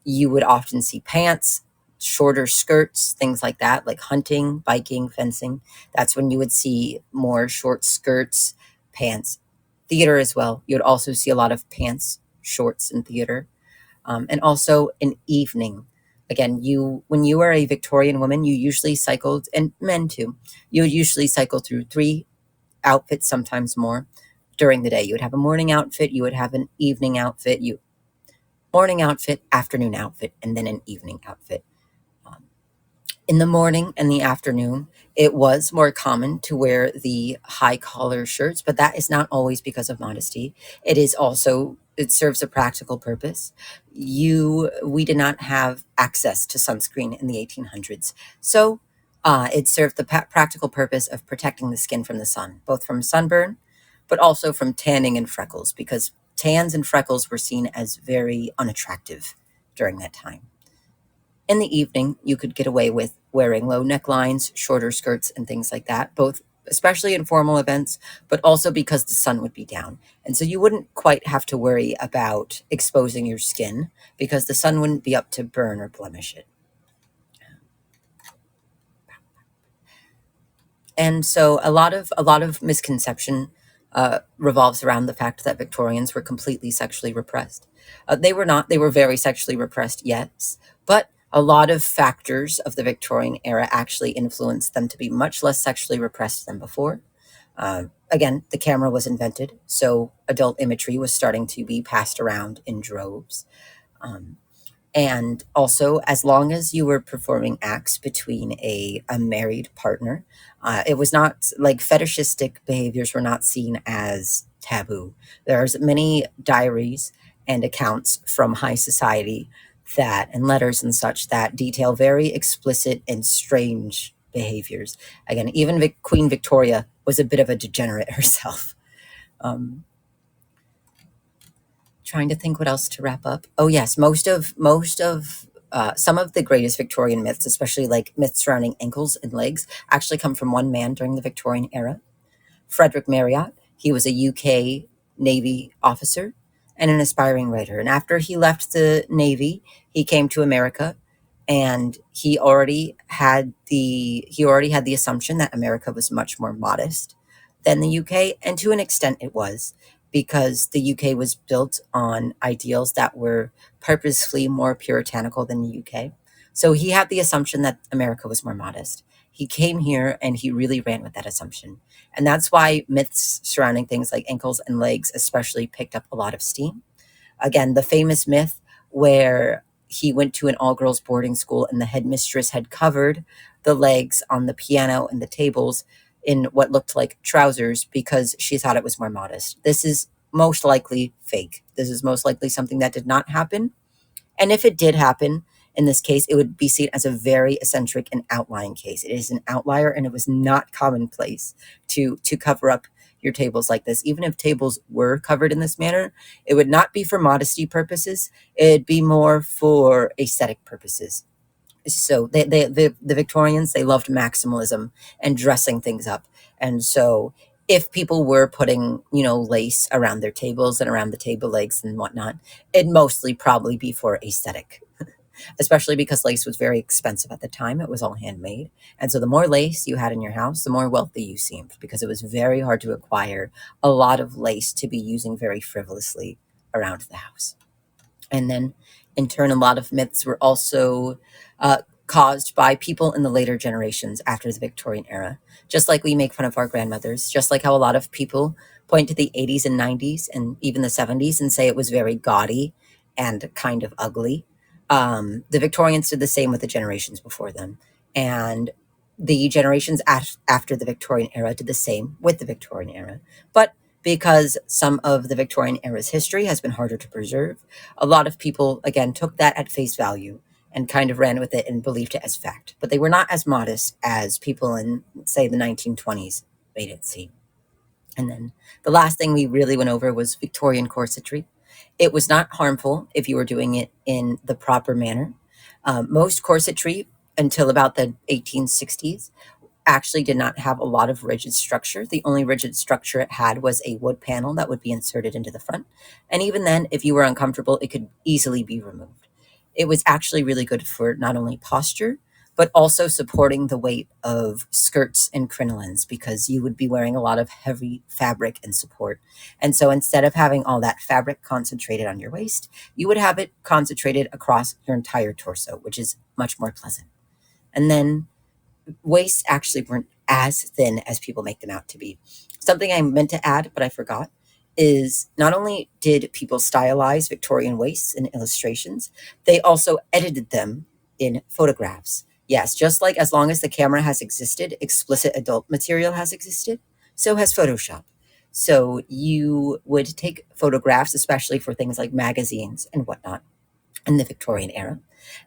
you would often see pants, shorter skirts, things like that, like hunting, biking, fencing. That's when you would see more short skirts, pants. Theater as well. You would also see a lot of pants, shorts in theater. And also in evening. Again, when you were a Victorian woman, you usually cycled, and men too, you would usually cycle through 3 outfits, sometimes more, during the day. You would have a morning outfit, you would have an evening outfit, morning outfit, afternoon outfit, and then an evening outfit. In the morning and the afternoon, it was more common to wear the high collar shirts, but that is not always because of modesty. It serves a practical purpose. We did not have access to sunscreen in the 1800s. So it served the practical purpose of protecting the skin from the sun, both from sunburn, but also from tanning and freckles, because tans and freckles were seen as very unattractive during that time. In the evening, you could get away with wearing low necklines, shorter skirts, and things like that, both especially in formal events, but also because the sun would be down. And so you wouldn't quite have to worry about exposing your skin because the sun wouldn't be up to burn or blemish it. And so a lot of misconception revolves around the fact that Victorians were completely sexually repressed. They were not. They were very sexually repressed, yes, but a lot of factors of the Victorian era actually influenced them to be much less sexually repressed than before. Again, the camera was invented, so adult imagery was starting to be passed around in droves. And also, as long as you were performing acts between a married partner, it was not like fetishistic behaviors were not seen as taboo. There's many diaries and accounts from high society and letters and such that detail very explicit and strange behaviors. Again, even Queen Victoria was a bit of a degenerate herself. Trying to think what else to wrap up. Oh yes, most of some of the greatest Victorian myths, especially like myths surrounding ankles and legs, actually come from one man during the Victorian era, Frederick Marriott. He was a UK Navy officer and an aspiring writer. And after he left the Navy, he came to America, and he already had the assumption that America was much more modest than the UK, and to an extent it was, because the UK was built on ideals that were purposefully more puritanical than the UK. So he had the assumption that America was more modest. He came here and he really ran with that assumption. And that's why myths surrounding things like ankles and legs especially picked up a lot of steam. Again, the famous myth where he went to an all-girls boarding school and the headmistress had covered the legs on the piano and the tables in what looked like trousers because she thought it was more modest. This is most likely fake. This is most likely something that did not happen. And if it did happen, in this case, it would be seen as a very eccentric and outlying case. It is an outlier, and it was not commonplace to cover up your tables like this. Even if tables were covered in this manner, it would not be for modesty purposes. It'd be more for aesthetic purposes. So the Victorians, they loved maximalism and dressing things up. And so if people were putting, lace around their tables and around the table legs and whatnot, it'd mostly probably be for aesthetic, especially because lace was very expensive at the time. It was all handmade. And so the more lace you had in your house, the more wealthy you seemed, because it was very hard to acquire a lot of lace to be using very frivolously around the house. And then, in turn, a lot of myths were also caused by people in the later generations after the Victorian era. Just like we make fun of our grandmothers, just like how a lot of people point to the 80s and 90s and even the 70s and say it was very gaudy and kind of ugly. The Victorians did the same with the generations before them. And the generations after the Victorian era did the same with the Victorian era. But because some of the Victorian era's history has been harder to preserve, a lot of people, again, took that at face value and kind of ran with it and believed it as fact. But they were not as modest as people in, say, the 1920s made it seem. And then the last thing we really went over was Victorian corsetry. It was not harmful if you were doing it in the proper manner. Most corsetry, until about the 1860s, actually did not have a lot of rigid structure. The only rigid structure it had was a wood panel that would be inserted into the front. And even then, if you were uncomfortable, it could easily be removed. It was actually really good for not only posture, but also supporting the weight of skirts and crinolines, because you would be wearing a lot of heavy fabric and support. And so instead of having all that fabric concentrated on your waist, you would have it concentrated across your entire torso, which is much more pleasant. And then waists actually weren't as thin as people make them out to be. Something I meant to add, but I forgot, is not only did people stylize Victorian waists in illustrations, they also edited them in photographs. Yes, just like as long as the camera has existed, explicit adult material has existed, so has Photoshop. So you would take photographs, especially for things like magazines and whatnot in the Victorian era,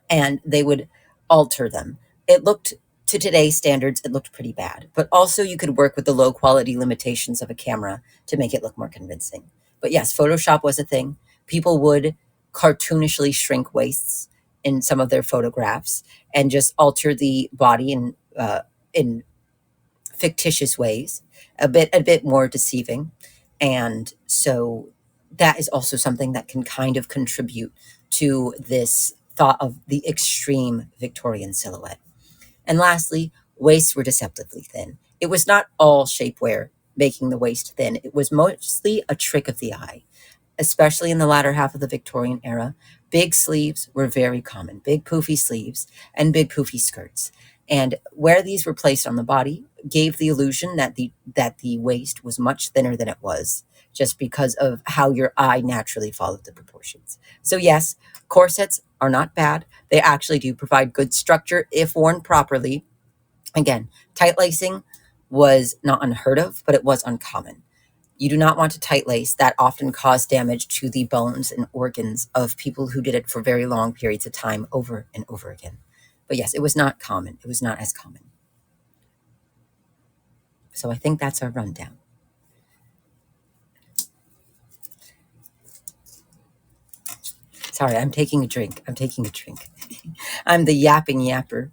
and they would alter them. It looked, to today's standards, it looked pretty bad, but also you could work with the low quality limitations of a camera to make it look more convincing. But yes, Photoshop was a thing. People would cartoonishly shrink waists in some of their photographs and just alter the body in fictitious ways, a bit more deceiving. And so that is also something that can kind of contribute to this thought of the extreme Victorian silhouette. And lastly, waists were deceptively thin. It was not all shapewear making the waist thin. It was mostly a trick of the eye, especially in the latter half of the Victorian era. Big sleeves were very common, big poofy sleeves and big poofy skirts. And where these were placed on the body gave the illusion that the waist was much thinner than it was, just because of how your eye naturally followed the proportions. So yes, corsets are not bad. They actually do provide good structure if worn properly. Again, tight lacing was not unheard of, but it was uncommon. You do not want to tight lace. That often caused damage to the bones and organs of people who did it for very long periods of time over and over again. But yes, it was not common. It was not as common. So I think that's our rundown. Sorry, I'm taking a drink. I'm the yapping yapper.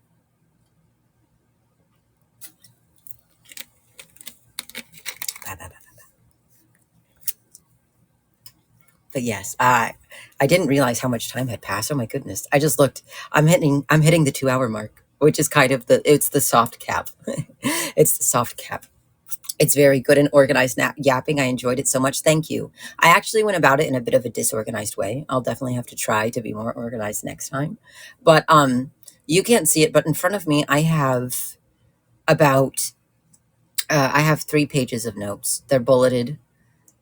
But yes, I didn't realize how much time had passed. Oh my goodness. I just looked. I'm hitting the 2 hour mark, which is kind of it's the soft cap. It's the soft cap. It's very good and organized yapping. I enjoyed it so much. Thank you. I actually went about it in a bit of a disorganized way. I'll definitely have to try to be more organized next time. But you can't see it, but in front of me I have about I have 3 pages of notes. They're bulleted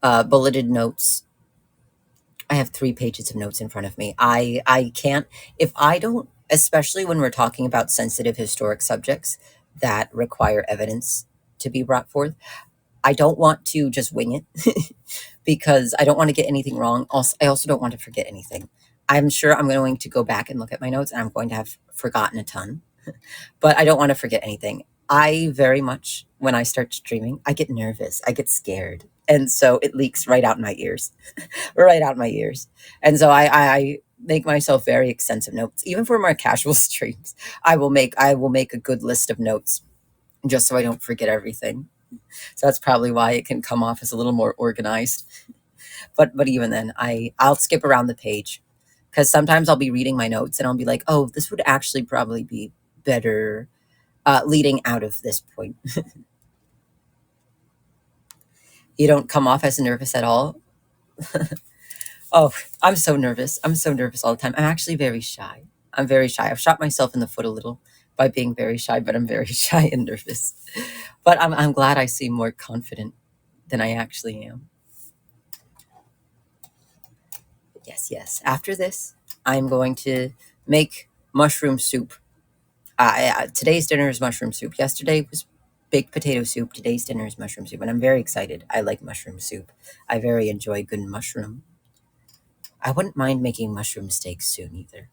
notes. I have 3 pages of notes in front of me. I can't, if I don't, especially when we're talking about sensitive historic subjects that require evidence to be brought forth. I don't want to just wing it because I don't want to get anything wrong. Also, I also don't want to forget anything. I'm sure I'm going to go back and look at my notes and I'm going to have forgotten a ton, but I don't want to forget anything. I very much, when I start streaming, I get nervous, I get scared. And so it leaks right out in my ears, right out in my ears. And so I make myself very extensive notes, even for more casual streams. I will make a good list of notes just so I don't forget everything. So that's probably why it can come off as a little more organized. But even then, I'll skip around the page because sometimes I'll be reading my notes and I'll be like, oh, this would actually probably be better leading out of this point. You don't come off as nervous at all. Oh, I'm so nervous. I'm so nervous all the time. I'm actually very shy. I'm very shy. I've shot myself in the foot a little by being very shy, but I'm very shy and nervous. But I'm glad I seem more confident than I actually am. Yes, yes. After this, I'm going to make mushroom soup. Today's dinner is mushroom soup. Yesterday was baked potato soup. Today's dinner is mushroom soup, and I'm very excited. I like mushroom soup. I very enjoy good mushroom. I wouldn't mind making mushroom steaks soon either.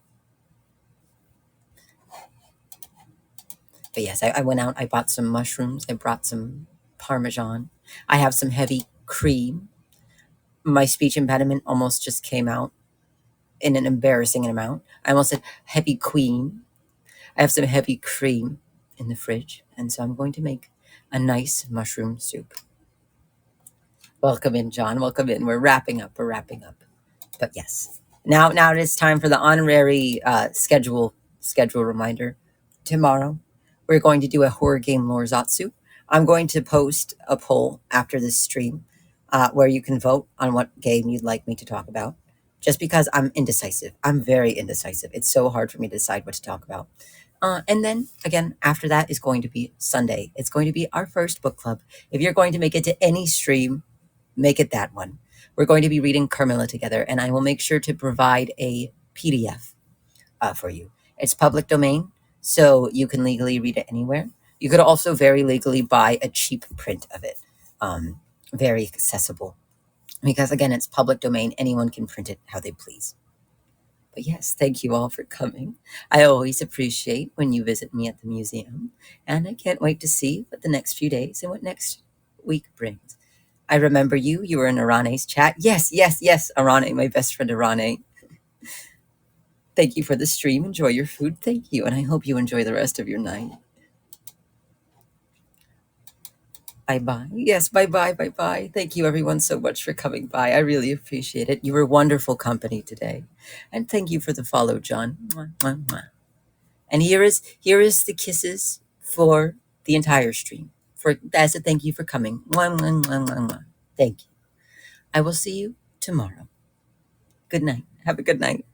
But yes, I went out. I bought some mushrooms. I brought some Parmesan. I have some heavy cream. My speech impediment almost just came out in an embarrassing amount. I almost said heavy queen. I have some heavy cream in the fridge, and so I'm going to make a nice mushroom soup. Welcome in, John. Welcome in. We're wrapping up. We're wrapping up. But yes, now it is time for the honorary schedule reminder. Tomorrow, we're going to do a horror game lore Zatsu. I'm going to post a poll after this stream where you can vote on what game you'd like me to talk about. Just because I'm indecisive. I'm very indecisive. It's so hard for me to decide what to talk about. And then again, after that is going to be Sunday. It's going to be our first book club. If you're going to make it to any stream, make it that one. We're going to be reading Carmilla together, and I will make sure to provide a PDF for you. It's public domain, so you can legally read it anywhere. You could also very legally buy a cheap print of it. Very accessible. Because again, it's public domain. Anyone can print it how they please. But yes, thank you all for coming. I always appreciate when you visit me at the museum, and I can't wait to see what the next few days and what next week brings. I remember you. You were in Arane's chat. Yes, yes, yes, Arane, my best friend Arane. Thank you for the stream. Enjoy your food. Thank you, and I hope you enjoy the rest of your night. Bye-bye. Yes, bye-bye, bye-bye. Thank you, everyone, so much for coming by. I really appreciate it. You were wonderful company today. And thank you for the follow, John. Mwah, mwah, mwah. And here is the kisses for the entire stream. As a thank you for coming. Mwah, mwah, mwah, mwah, mwah. Thank you. I will see you tomorrow. Good night. Have a good night.